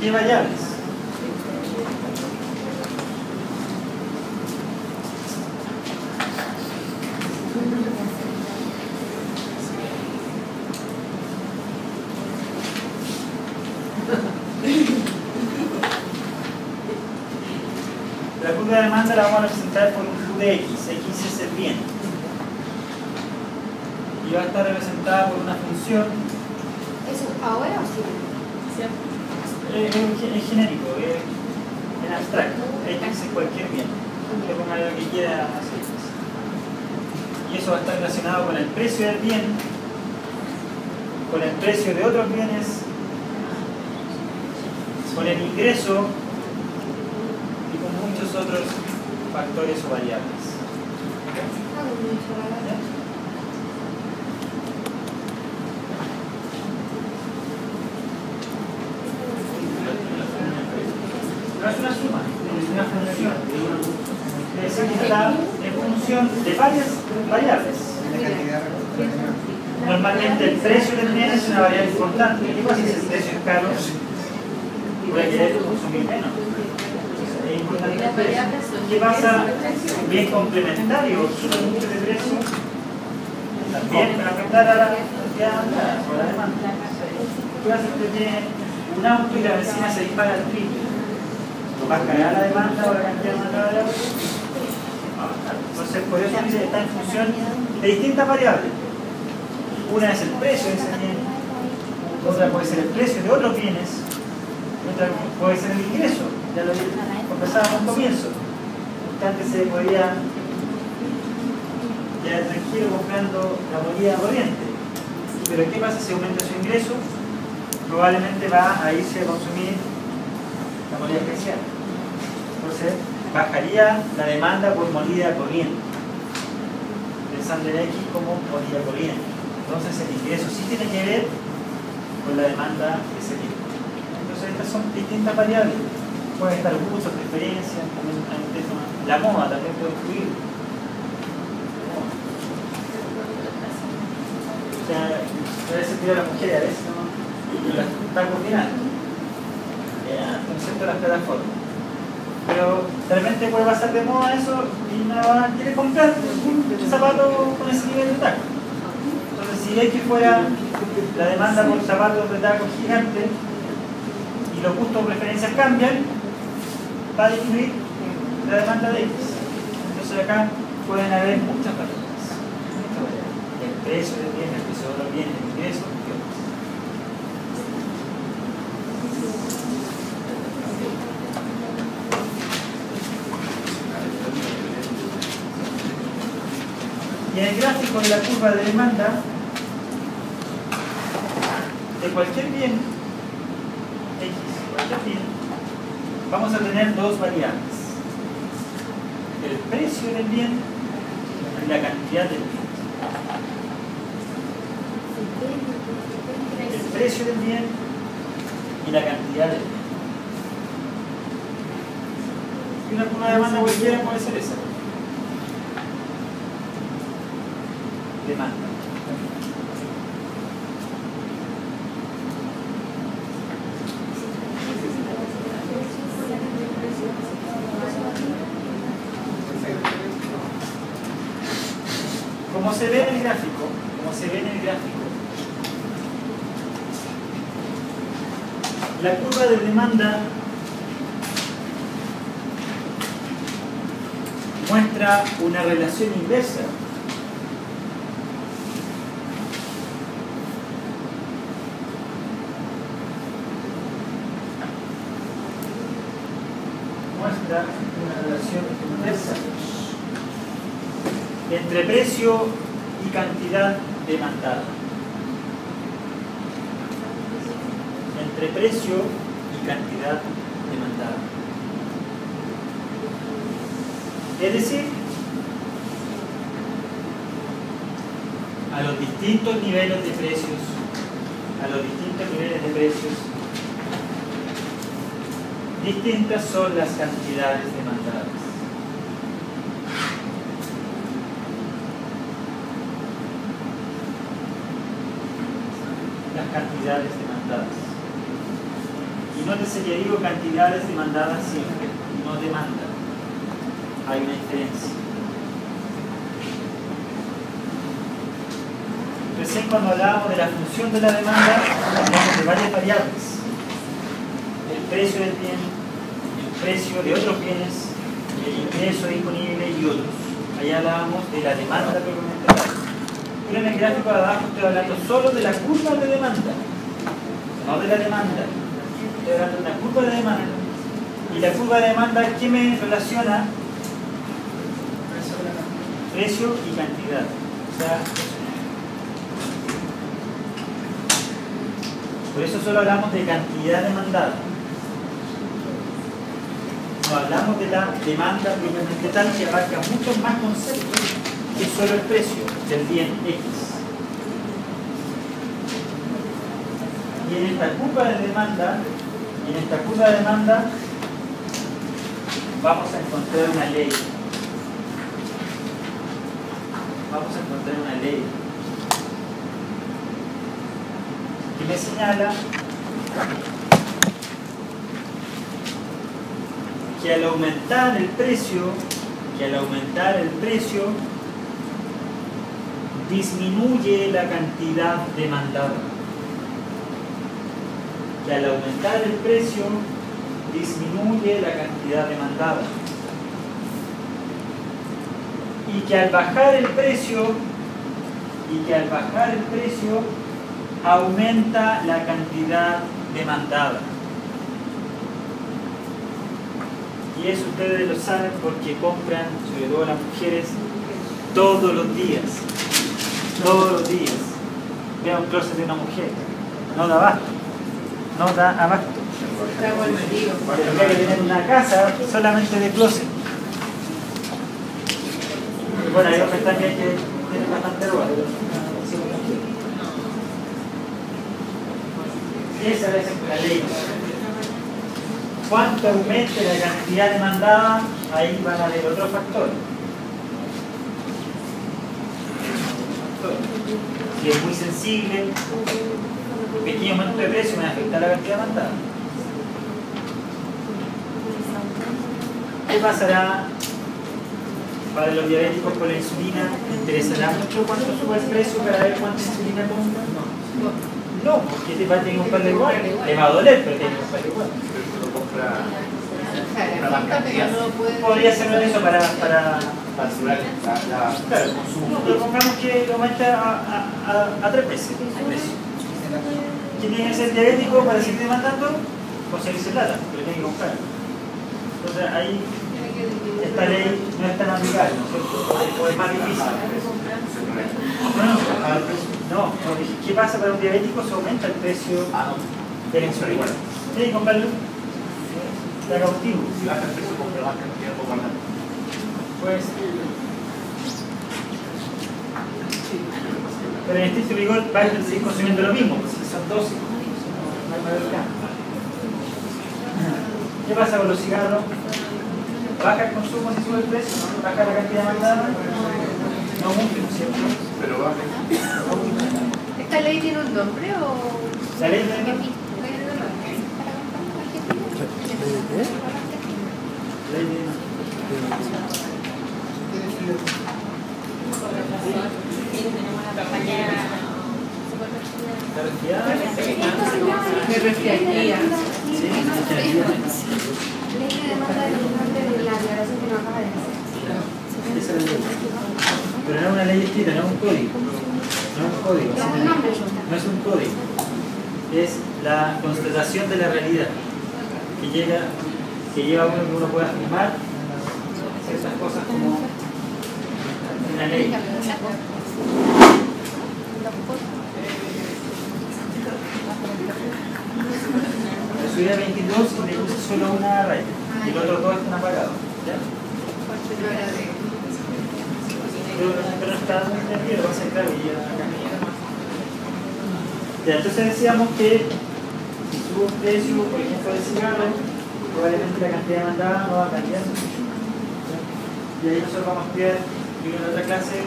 ¿Qué variables? La curva de demanda la vamos a representar por un Q de X. X es el bien. Y va a estar representada por una función. ¿Eso ahora o siempre? En genérico, en abstracto. X es cualquier bien. Le ponga lo que quiera hacer. Y eso va a estar relacionado con el precio del bien, con el precio de otros bienes, con el ingreso y con muchos otros factores o variables. No es una suma, es una función. Es decir, está en función de varias variables. Normalmente el precio del bien es una variable importante. ¿Qué pasa si el precio es caro? Voy a querer consumir menos. Es importante el precio. ¿Qué pasa? Bien complementario, sube mucho de precio. También para afectar a la cantidad o a la demanda. ¿Qué pasa si usted tiene un auto y la vecina se dispara al triple? ¿Bajará la demanda o la cantidad demandada de auto? Entonces, por eso dice que está en función de distintas variables. Una es el precio de ese bien, otra puede ser el precio de otros bienes, otra puede ser el ingreso. Ya lo conversábamos al comienzo. Antes se podía ya tranquilo comprando la moneda corriente. Pero ¿qué pasa si aumenta su ingreso? Probablemente va a irse a consumir la moneda especial. Entonces, bajaría la demanda por moneda corriente, pensando en X como moneda corriente. Entonces, el ingreso sí tiene que ver con la demanda de ese tipo. Entonces, estas son distintas variables. Pueden estar gustos, preferencias, también hay un tema. La moda también puede influir. O sea, a veces pido a la mujer, a veces no, la está combinando. El concepto de las plataformas. Pero de repente puede pasar de moda eso y no va a querer comprar un zapato con ese nivel de taco. Entonces, si X fuera la demanda por zapatos de taco gigante y los gustos o preferencias cambian, va a disminuir la demanda de X. Entonces acá pueden haber muchas variables. El precio del bien, el precio de otro bien, el ingreso, y otros. Y en el gráfico de la curva de demanda de cualquier bien, X, cualquier bien, vamos a tener dos variables. El precio del bien y la cantidad del bien. El precio del bien y la cantidad del bien. Y una curva de demanda cualquiera puede ser esa. Demanda. Como se ve en el gráfico, la curva de demanda muestra una relación inversa. Muestra una relación inversa entre precio y cantidad demandada. Entre precio y cantidad demandada. Es decir, a los distintos niveles de precios, distintas son las cantidades demandadas. Las cantidades demandadas. Y nótese que digo cantidades demandadas siempre, no demanda. Hay una diferencia. Recién cuando hablábamos de la función de la demanda, hablamos de varias variables. El precio del bien, el precio de otros bienes, el ingreso disponible y otros. Ahí hablábamos de la demanda propiamente tal. Pero en el gráfico de abajo estoy hablando solo de la curva de demanda, no de la demanda. Estoy hablando de una curva de demanda. Y la curva de demanda, ¿qué me relaciona? Precio y cantidad. O sea, por eso solo hablamos de cantidad demandada. No hablamos de la demanda propiamente tal, que abarca muchos más conceptos que solo el precio del bien X. Y en esta curva de demanda, vamos a encontrar una ley. Que me señala que al aumentar el precio, disminuye la cantidad demandada. Que al aumentar el precio, disminuye la cantidad demandada. Y que al bajar el precio, aumenta la cantidad demandada. Y eso ustedes lo saben porque compran, sobre todo las mujeres, todos los días. Vea un closet de una mujer, no da abasto. Tendría que tener una casa solamente de closet. Bueno, hay hombres también que tienen bastante ropa. Esa es la ley. Cuanto aumente la cantidad demandada, ahí van a haber otros factores. Si es muy sensible, un pequeño aumento de precio me afecta la cantidad demandada. ¿Qué pasará para los diabéticos con la insulina? ¿Me interesará mucho cuánto sube el precio para ver cuánta insulina compran? No, porque te va a tener que comprarle igual. Le va a doler, pero tiene que comprarle igual. Podría ser eso para asegurar claro, pero pongamos que aumenta a 3 veces el precio. ¿Quién tiene que ser diabético para seguir demandando? Conseguirse plata, pero tiene que comprar. Entonces ahí esta ley no es tan aplicable, ¿no es cierto? O es más difícil. No, ¿qué pasa para un diabético? Se aumenta el precio de la insulina. Tiene que comprarlo de cautivo. Si baja el precio, compra más cantidad o más. Pues, pero en estricto rigor va a seguir consumiendo lo mismo, pues si son dosis, no hay mayor cambio. ¿Qué pasa con los cigarros? ¿Baja el consumo si sube el precio? ¿Baja la cantidad demandada? No mucho, ¿no es cierto? Pero baja. ¿Esta ley tiene un nombre o...? La ley de... Me resfriaría. Ley de demanda de la declaración que no acaba de hacer. Pero no es una ley escrita, no es un código. No es un código. No es un código. Es la constatación de la realidad que lleva a uno que uno pueda afirmar ciertas cosas como una ley. La subida 22 le puse solo una raya y los otros dos están apagados. ¿Ya? Pero no está muy nervioso, va a ser claro. Ya, entonces decíamos que si sube un precio, por ejemplo, de cigarro, probablemente la cantidad demandada no va a cambiar mucho. Y ahí nosotros vamos a estudiar en otra clase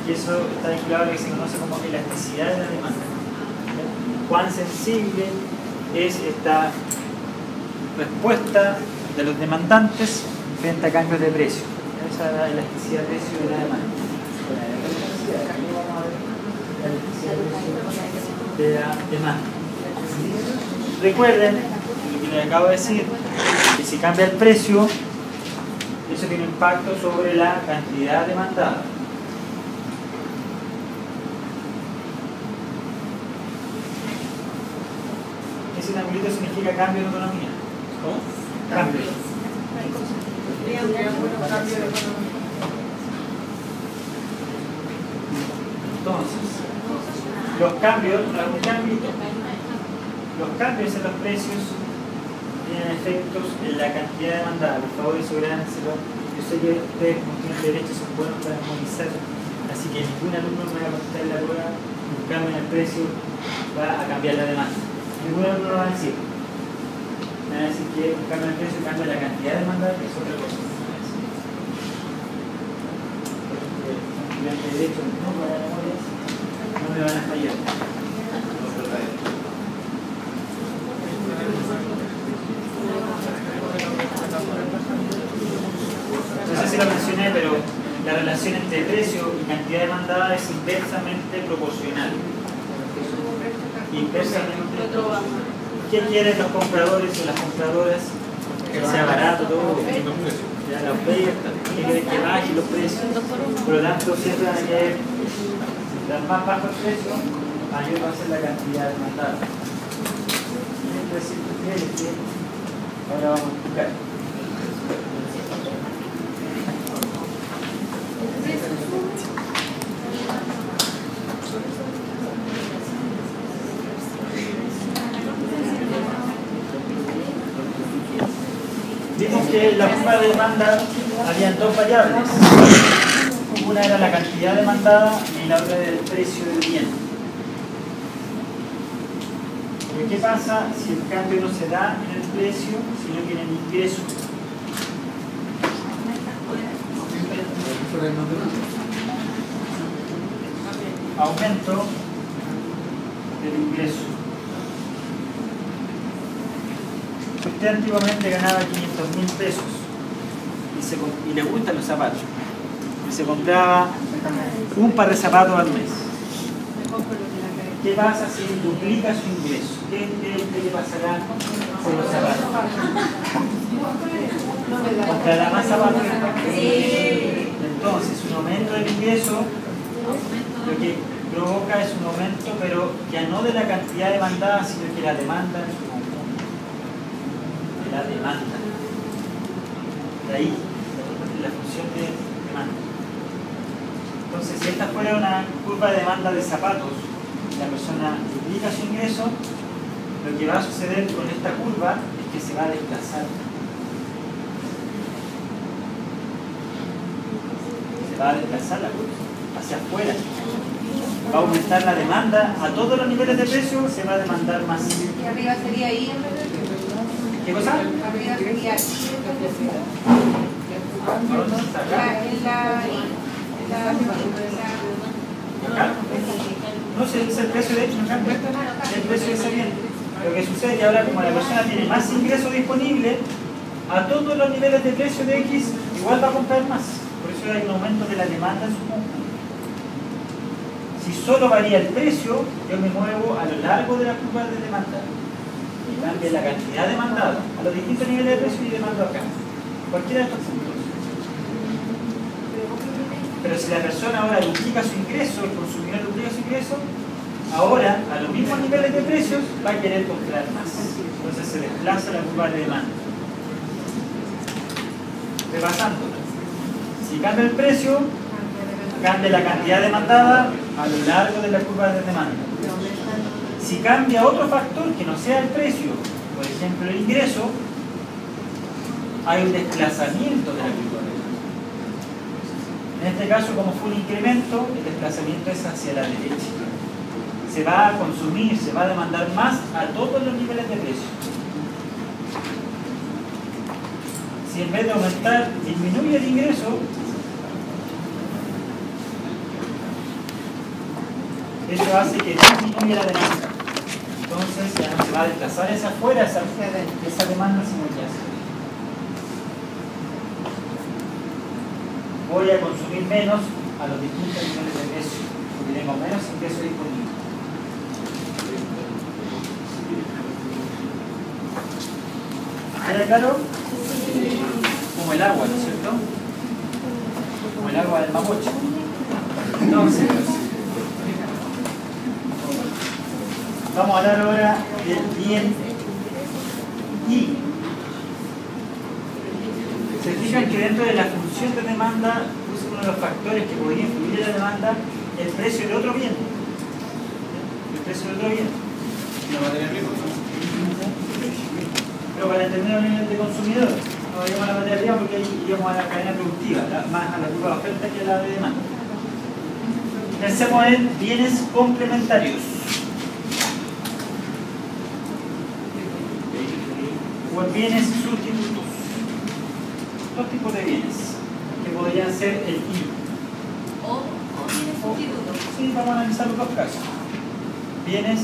y eso está vinculado a lo que se conoce como elasticidad de la demanda. Cuán sensible es esta respuesta de los demandantes frente a cambios de precio. Esa es la elasticidad de precio de la demanda. La elasticidad de la demanda. Recuerden lo que les acabo de decir, que si cambia el precio, eso tiene impacto sobre la cantidad demandada. Ese triangulito significa cambio de economía. ¿Cómo? Cambio. Entonces, los cambios, algún cambio, los cambios en los precios tienen efectos en la cantidad demandada. Por favor, asegúrenselo. Yo sé que ustedes, como tienen derecho, son buenos para memorizar, así que ningún alumno me va a contestar la prueba. Un cambio en el precio va a cambiar la demanda. Ningún alumno lo va a decir. Me van a decir que un cambio en el precio cambia la cantidad demandada, que es otra cosa. Estudiantes de derecho, no para memorias, no me van a fallar. No sé si lo mencioné, pero la relación entre precio y cantidad demandada es inversamente proporcional. Inversamente proporcional. ¿Qué quieren los compradores o las compradoras? Que sea barato todo. Ya la oferta, que quieren que bajen los precios. Por lo tanto, siempre van a querer dar más bajo el precio, mayor va a ser la cantidad demandada. Ahora vamos a explicar. Vimos que en la curva de demanda habían dos variables. Una era la cantidad demandada y la otra era el precio del bien. Pero ¿qué pasa si el cambio no se da en el precio, sino que en el ingreso? Aumento del ingreso. Usted antiguamente ganaba 500.000 pesos y le gustan los zapatos. Y se compraba un par de zapatos al mes. ¿Qué pasa si duplica su ingreso? ¿Qué pasará con los zapatos? contra la masa baja. Entonces, un aumento del ingreso lo que provoca es un aumento, pero ya no de la cantidad demandada, sino que la demanda en su conjunto. De la demanda. De ahí, la función de demanda. Entonces, si esta fuera una curva de demanda de zapatos, la persona duplica su ingreso, lo que va a suceder con esta curva es que se va a desplazar. Se va a desplazar la curva hacia afuera. Va a aumentar la demanda a todos los niveles de precio, se va a demandar más. Y arriba sería ahí en vez de ¿Qué cosa? arriba sería ¿Dónde está acá? ¿Acá? No sé, es el precio de hecho, no cambia. Es el precio de ese bien. Lo que sucede es que ahora, como la persona tiene más ingreso disponible, a todos los niveles de precio de X igual va a comprar más. Por eso hay un aumento de la demanda en su conjunto. Si solo varía el precio, yo me muevo a lo largo de la curva de demanda. Y cambia la cantidad demandada a los distintos niveles de precio y demando acá. Cualquiera de estos puntos. Pero si la persona ahora duplica su ingreso, el consumidor duplica su ingreso, ahora a los mismos niveles de precios va a querer comprar más. Entonces se desplaza la curva de demanda. Repasando. Si cambia el precio, cambia la cantidad demandada a lo largo de la curva de demanda. Si cambia otro factor que no sea el precio, por ejemplo el ingreso, hay un desplazamiento de la curva de demanda. En este caso, como fue un incremento, el desplazamiento es hacia la derecha. Se va a consumir, se va a demandar más a todos los niveles de precio. Si en vez de aumentar disminuye el ingreso, eso hace que disminuya la demanda. Entonces ya no se va a desplazar hacia afuera esa demanda, sino que hacia. Voy a consumir menos a los distintos niveles de precio, porque tengo menos ingreso disponible. ¿Queda claro? Como el agua, ¿no es cierto? Como el agua del Mapocho. Entonces, vamos a hablar ahora del bien I. Se fijan que dentro de la función de demanda puse uno de los factores que podría influir en la demanda el precio de otro bien. El precio de otro bien. La materia prima. Pero para entender el nivel de consumidor, no vayamos a la materia prima porque ahí iríamos a la cadena productiva, más a la curva de oferta que a la de demanda. Pensemos en bienes complementarios. O en bienes sustitutos. Dos tipos de bienes que podrían ser el I. o bienes sustitutos. Sí, vamos a analizar los dos casos. Bienes.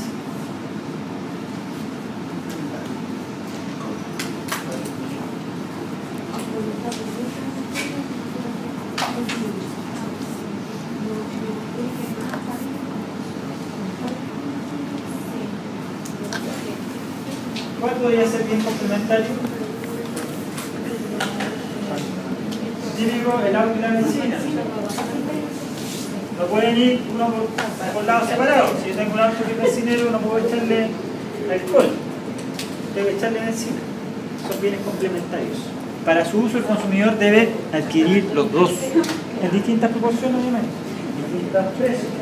¿Cuál podría ser bien complementario? Típico, el agua y la benzina. No pueden ir uno por lados separados. Si yo tengo un auto que es bencinero, no puedo echarle alcohol. Tengo que echarle benzina. Son bienes complementarios. Para su uso, el consumidor debe adquirir los dos. En distintas proporciones, obviamente. En distintos precios.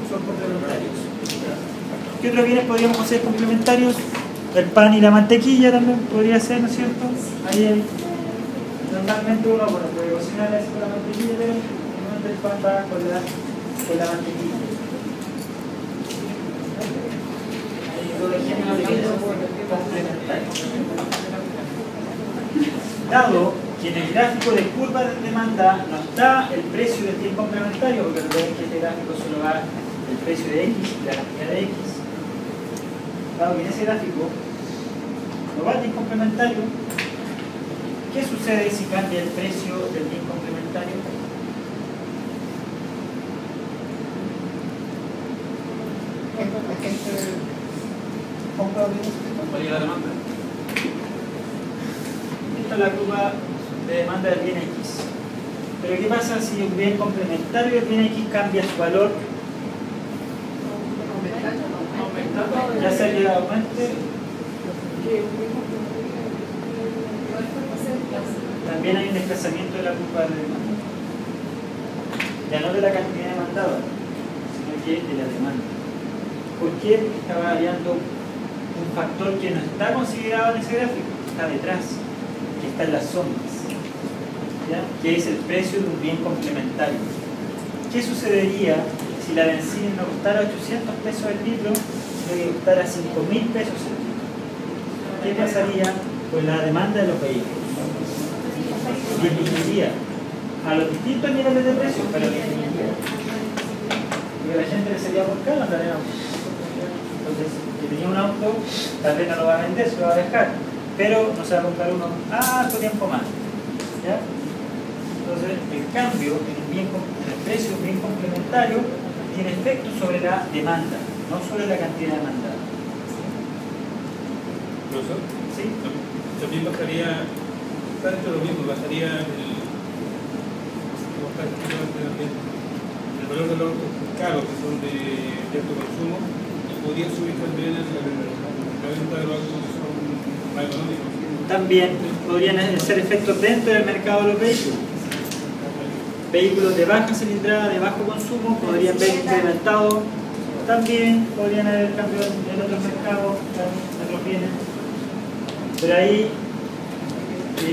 Son complementarios. ¿Qué otros bienes podríamos hacer complementarios? El pan y la mantequilla también podría ser, ¿no es cierto? Ahí hay, normalmente uno puede cocinar así con la mantequilla, pero normalmente el pan va con la mantequilla. Hay todo el ejemplo de bienes complementarios. Dado que en el gráfico de curva de demanda no está el precio del bien complementario, porque recuerden que este gráfico solo va el precio de X y la cantidad de X, dado que en ese gráfico no va el bien complementario, ¿qué sucede si cambia el precio del bien complementario? ¿Cuál es la demanda? Esta es la curva de demanda del bien X. Pero ¿qué pasa si un bien complementario del bien X cambia su valor? Ya sea que aumente. También hay un desplazamiento de la curva de demanda. Ya no de la cantidad demandada, sino que de la demanda. ¿Por qué? Porque está variando un factor que no está considerado en ese gráfico, está detrás, que está en las sombras, ¿ya? Que es el precio de un bien complementario. ¿Qué sucedería si la benzina no costara 800 pesos el litro, sino que costara 5.000 pesos el litro? ¿Qué pasaría con la demanda de los vehículos? Disminuiría a los distintos niveles de precio, pero disminuiría. Porque a la gente le sería por caro andar en auto. Entonces, si tenía un auto, tal vez no lo va a vender, se lo va a dejar, pero no se va a comprar uno harto tiempo más. ¿Ya? Entonces, el cambio en el precio de un bien complementario tiene efecto sobre la demanda, no sobre la cantidad demandada. ¿Profesor? ¿Sí? También bajaría, está dentro de lo mismo, bajaría el valor de los autos caros que son de alto consumo, y podría subir también la venta de los autos que son más económicos. También podrían ser efectos dentro del mercado de los vehículos. Vehículos de baja cilindrada, de bajo consumo, podrían ver incrementado. También podrían haber cambios en otros mercados, en otros bienes. Pero ahí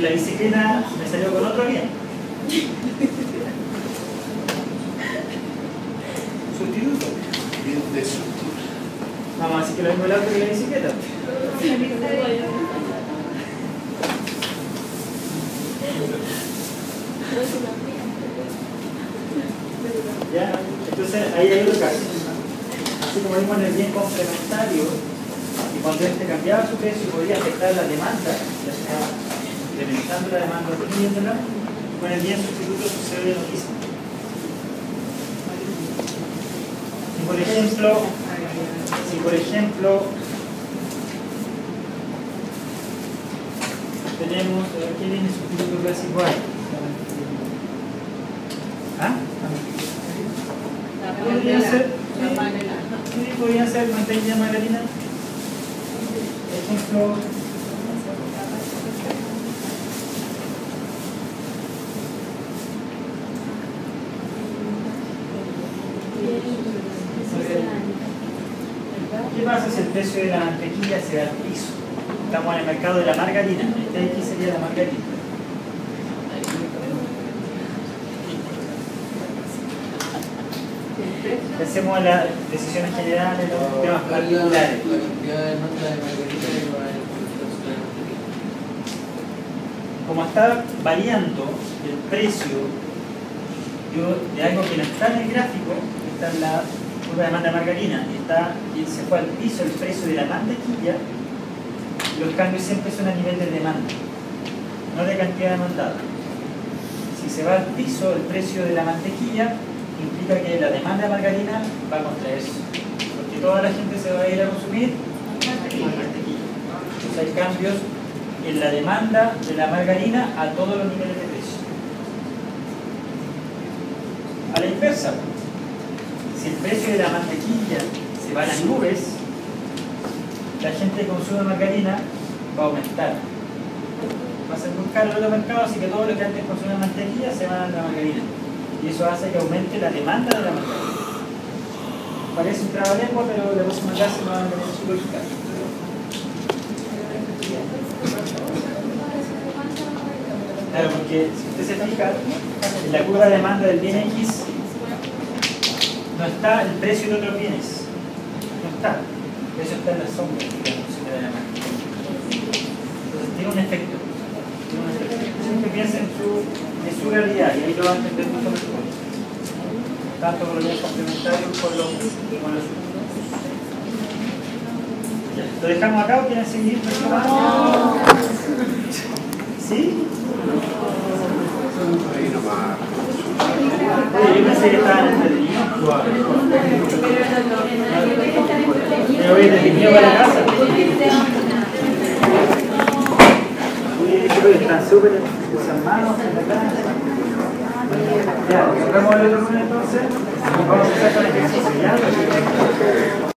la bicicleta me salió con otro bien. Sustituto. Bien de sustituto. Vamos a decir que lo mismo el auto que la bicicleta. ¿Ya? Entonces ahí hay otro caso. Así como vimos en el bien complementario, y cuando este cambiaba su precio podía afectar la demanda, ya sea incrementando la demanda o disminuyéndola, con el bien sustituto sucede lo mismo. Si por ejemplo tenemos, ¿qué viene sustituto clásico hay? ¿Ah? Podría ser, sí, podría ser mantequilla margarina. Ejemplo, ¿qué pasa si el precio de la mantequilla se va al piso? Estamos en el mercado de la margarina. Este aquí sería la margarina. Pensemos en las decisiones generales, los temas particulares. Como está variando el precio de algo que no está en el gráfico, está en la curva de demanda de margarina, y se fue al piso el precio de la mantequilla, los cambios siempre son a nivel de demanda, no de cantidad demandada. Si se va al piso el precio de la mantequilla, implica que la demanda de margarina va contra eso, porque toda la gente se va a ir a consumir mantequilla. Entonces hay cambios en la demanda de la margarina a todos los niveles de precio. A la inversa, si el precio de la mantequilla se va a las nubes, la gente que consume margarina va a aumentar. Va a ser muy caro en otro mercado, así que todos los que antes consumían mantequilla se van a la margarina. Y eso hace que aumente la demanda de la margarina. Parece un trabalengua, pero la próxima clase lo van a tener su lógica. Claro, porque si usted se fija, en la curva de demanda del bien X no está el precio de otros bienes. No está. El precio está en la sombra de la máquina. Entonces tiene un efecto. Siempre piensa en su realidad y ahí lo va a entender mucho mejor. Tanto con los bienes complementarios como los ¿Lo dejamos acá o quieren seguir? ¿Sí? Ahí nomás. Oye, yo pensé que estaban entretenidos. Me voy detenido para la casa. que están súper entusiasmados en la clase. Ya, nos vemos el otro lunes entonces. Vamos a empezar con el ejercicio, ¿ya?